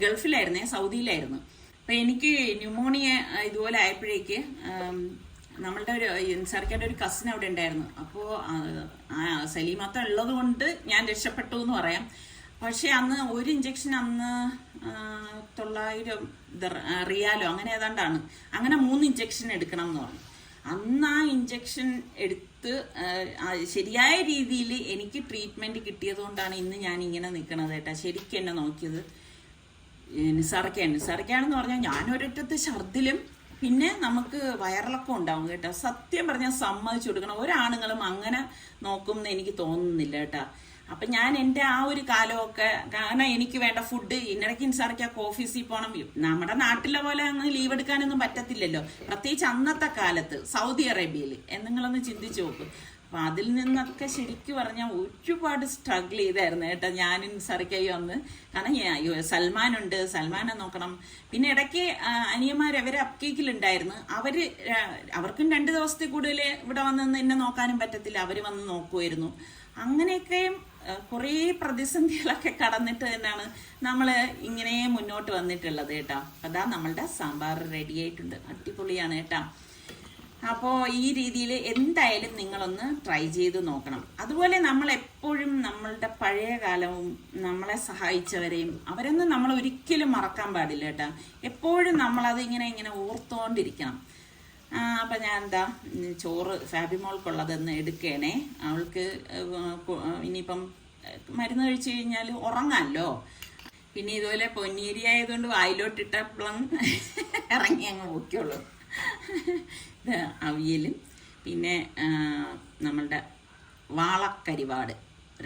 [SPEAKER 1] ഗൾഫിലായിരുന്നേ, സൗദിയിലായിരുന്നു. അപ്പം എനിക്ക് ന്യൂമോണിയ ഇതുപോലെ ആയപ്പോഴേക്ക് നമ്മളുടെ സർക്കാരുടെ ഒരു കസിൻ അവിടെ ഉണ്ടായിരുന്നു. അപ്പോൾ സലീമത്ത ഉള്ളത് കൊണ്ട് ഞാൻ രക്ഷപ്പെട്ടു എന്ന് പറയാം. പക്ഷെ അന്ന് ഒരു ഇഞ്ചക്ഷൻ അന്ന് 900 റിയാലോ അങ്ങനെ ഏതാണ്ടാണ്. അങ്ങനെ 3 ഇഞ്ചക്ഷൻ എടുക്കണം എന്ന് പറഞ്ഞു. അന്ന് ആ ഇഞ്ചക്ഷൻ എടുത്ത് ശരിയായ രീതിയിൽ എനിക്ക് ട്രീറ്റ്മെൻറ്റ് കിട്ടിയത് കൊണ്ടാണ് ഇന്ന് ഞാൻ ഇങ്ങനെ നിൽക്കണത് കേട്ടോ. ശരിക്കും എന്നെ നോക്കിയത് നിസാർക്കാണെന്ന് പറഞ്ഞാൽ ഞാനൊരൊറ്റത്ത് ഛർദിലും പിന്നെ നമുക്ക് വയറിളക്കം ഉണ്ടാവും കേട്ടോ. സത്യം പറഞ്ഞാൽ സമ്മതിച്ചു കൊടുക്കണം. ഒരാണുങ്ങളും അങ്ങനെ നോക്കും എന്ന് എനിക്ക് തോന്നുന്നില്ല കേട്ടോ. അപ്പം ഞാൻ എൻ്റെ ആ ഒരു കാലമൊക്കെ, കാരണം എനിക്ക് വേണ്ട ഫുഡ് ഇന്നിടയ്ക്ക് നിസാർക്കാക്ക് ഓഫീസിൽ പോകണം. നമ്മുടെ നാട്ടിലെ പോലെ അങ്ങ് ലീവ് എടുക്കാനൊന്നും പറ്റത്തില്ലല്ലോ, പ്രത്യേകിച്ച് അന്നത്തെ കാലത്ത് സൗദി അറേബ്യയിൽ. നിങ്ങളൊന്ന് ചിന്തിച്ചു നോക്കും. അപ്പം അതിൽ നിന്നൊക്കെ ശരിക്കും പറഞ്ഞാൽ ഒരുപാട് സ്ട്രഗിൾ ചെയ്തായിരുന്നു കേട്ടോ ഞാനും നിസാർക്കായി വന്ന്. കാരണം സൽമാനുണ്ട്, സൽമാനെ നോക്കണം. പിന്നെ ഇടയ്ക്ക് അനിയന്മാർ അവർ അപ്കേക്കിലുണ്ടായിരുന്നു. അവർക്കും 2 ദിവസത്തിൽ കൂടുതൽ ഇവിടെ വന്ന് എന്നെ നോക്കാനും പറ്റത്തില്ല. അവർ വന്ന് നോക്കുമായിരുന്നു. അങ്ങനെയൊക്കെയും കുറേ പ്രതിസന്ധികളൊക്കെ കടന്നിട്ട് തന്നെയാണ് നമ്മൾ ഇങ്ങനെ മുന്നോട്ട് വന്നിട്ടുള്ളത് കേട്ടോ. അതാ നമ്മളുടെ സാമ്പാർ റെഡി ആയിട്ടുണ്ട്. അടിപൊളിയാണ് കേട്ടോ. അപ്പോൾ ഈ രീതിയിൽ എന്തായാലും നിങ്ങളൊന്ന് ട്രൈ ചെയ്ത് നോക്കണം. അതുപോലെ നമ്മൾ എപ്പോഴും നമ്മളുടെ പഴയ കാലവും നമ്മളെ സഹായിച്ചവരെയും അവരൊന്നും നമ്മൾ ഒരിക്കലും മറക്കാൻ പാടില്ല കേട്ടോ. എപ്പോഴും നമ്മളത് ഇങ്ങനെ ഓർത്തുകൊണ്ടിരിക്കണം. അപ്പം ഞാൻ ചോറ് ഫാബിമോൾക്കുള്ളതെന്ന് എടുക്കണേ. അവൾക്ക് ഇനിയിപ്പം മരുന്ന് കഴിച്ചു കഴിഞ്ഞാൽ ഉറങ്ങാമല്ലോ. പിന്നെ ഇതുപോലെ പൊന്നീരി ആയതുകൊണ്ട് വായിലോട്ടിട്ടപ്പോഴും ഇറങ്ങി അങ്ങ് പൊയ്ക്കുള്ളൂ. ഇത് അവിയലും പിന്നെ നമ്മളുടെ വാളക്കരിവാട്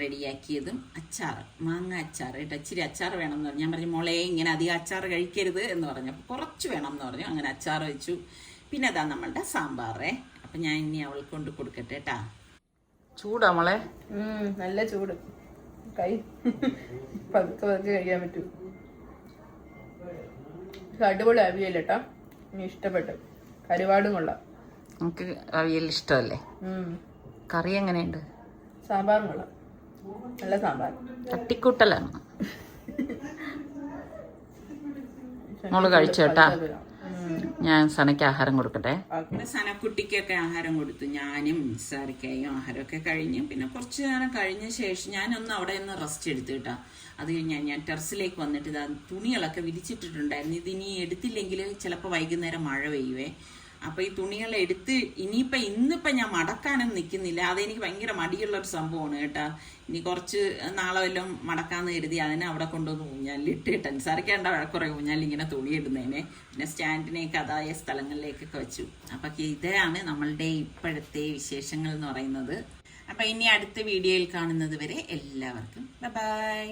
[SPEAKER 1] റെഡിയാക്കിയതും അച്ചാറ്, മാങ്ങ അച്ചാറ് കേട്ടോ. ഇച്ചിരി അച്ചാർ വേണമെന്ന് പറഞ്ഞു. ഞാൻ പറഞ്ഞു മോളെ ഇങ്ങനെ അധികം അച്ചാർ കഴിക്കരുത് എന്ന് പറഞ്ഞു. അപ്പോൾ കുറച്ച് വേണം എന്ന് പറഞ്ഞു. അങ്ങനെ അച്ചാർ വെച്ചു. പിന്നെ അതാ നമ്മളുടെ സാമ്പാറേ. അപ്പൊ ഞാൻ ഇനി അവൾ കൊണ്ട് കൊടുക്കട്ടെ കേട്ടാ.
[SPEAKER 3] ചൂടാ മോളെ,
[SPEAKER 4] നല്ല ചൂട്, കൈ പതുക്കെ പതുക്കെ കഴിക്കാൻ പറ്റൂ. അടിപൊളി അവിയല്ലേട്ടാ, എനിക്ക് ഇഷ്ടപ്പെട്ടു. കരുവാടും കൊള്ളാം.
[SPEAKER 3] നമുക്ക് അവിയൽ ഇഷ്ടമല്ലേ? കറി എങ്ങനെയുണ്ട്?
[SPEAKER 4] സാമ്പാറും കൊള്ളാം, നല്ല സാമ്പാർ.
[SPEAKER 3] തട്ടിക്കൂട്ടലാണ്. മോള് കഴിച്ചേട്ടാ, ഞാൻ സനയ്ക്ക് ആഹാരം കൊടുക്കട്ടെ.
[SPEAKER 1] പിന്നെ സനക്കുട്ടിക്കൊക്കെ ആഹാരം കൊടുത്തു. ഞാനും നിസ്സാരിക്കായും ആഹാരമൊക്കെ കഴിഞ്ഞ് പിന്നെ കുറച്ചു നേരം കഴിഞ്ഞ ശേഷം ഞാനൊന്ന് അവിടെ നിന്ന് റെസ്റ്റ് എടുത്തു കേട്ടാ. അത് കഴിഞ്ഞ് ഞാൻ ടെറസിലേക്ക് വന്നിട്ട് ഇതാ തുണികളൊക്കെ വിരിച്ചിട്ടിട്ടുണ്ടായിരുന്നു. ഇതിനി എടുത്തില്ലെങ്കിൽ ചിലപ്പോൾ വൈകുന്നേരം മഴ പെയ്യുവേ. അപ്പൊ ഈ തുണികൾ എടുത്ത് ഇന്നിപ്പം ഞാൻ മടക്കാനൊന്നും നിൽക്കുന്നില്ല. അതെനിക്ക് ഭയങ്കര മടിയുള്ളൊരു സംഭവമാണ് കേട്ടാ. ഇനി കുറച്ച് നാളെ വല്ലതും മടക്കാന്ന് കരുതി അതിനെ അവിടെ കൊണ്ടുവന്ന് ഊഞ്ഞാലിട്ട് ടെൻസാറിക്കേണ്ട കുറെ ഊഞ്ഞാലിങ്ങനെ തുണിയിടുന്നതിനെ. പിന്നെ സ്റ്റാൻഡിനെയൊക്കെ അതായ സ്ഥലങ്ങളിലേക്കൊക്കെ വെച്ചു. അപ്പൊ ഇതാണ് നമ്മളുടെ ഇപ്പോഴത്തെ വിശേഷങ്ങൾ എന്ന് പറയുന്നത്. അപ്പൊ ഇനി അടുത്ത വീഡിയോയിൽ കാണുന്നത് വരെ എല്ലാവർക്കും ബൈ ബൈ.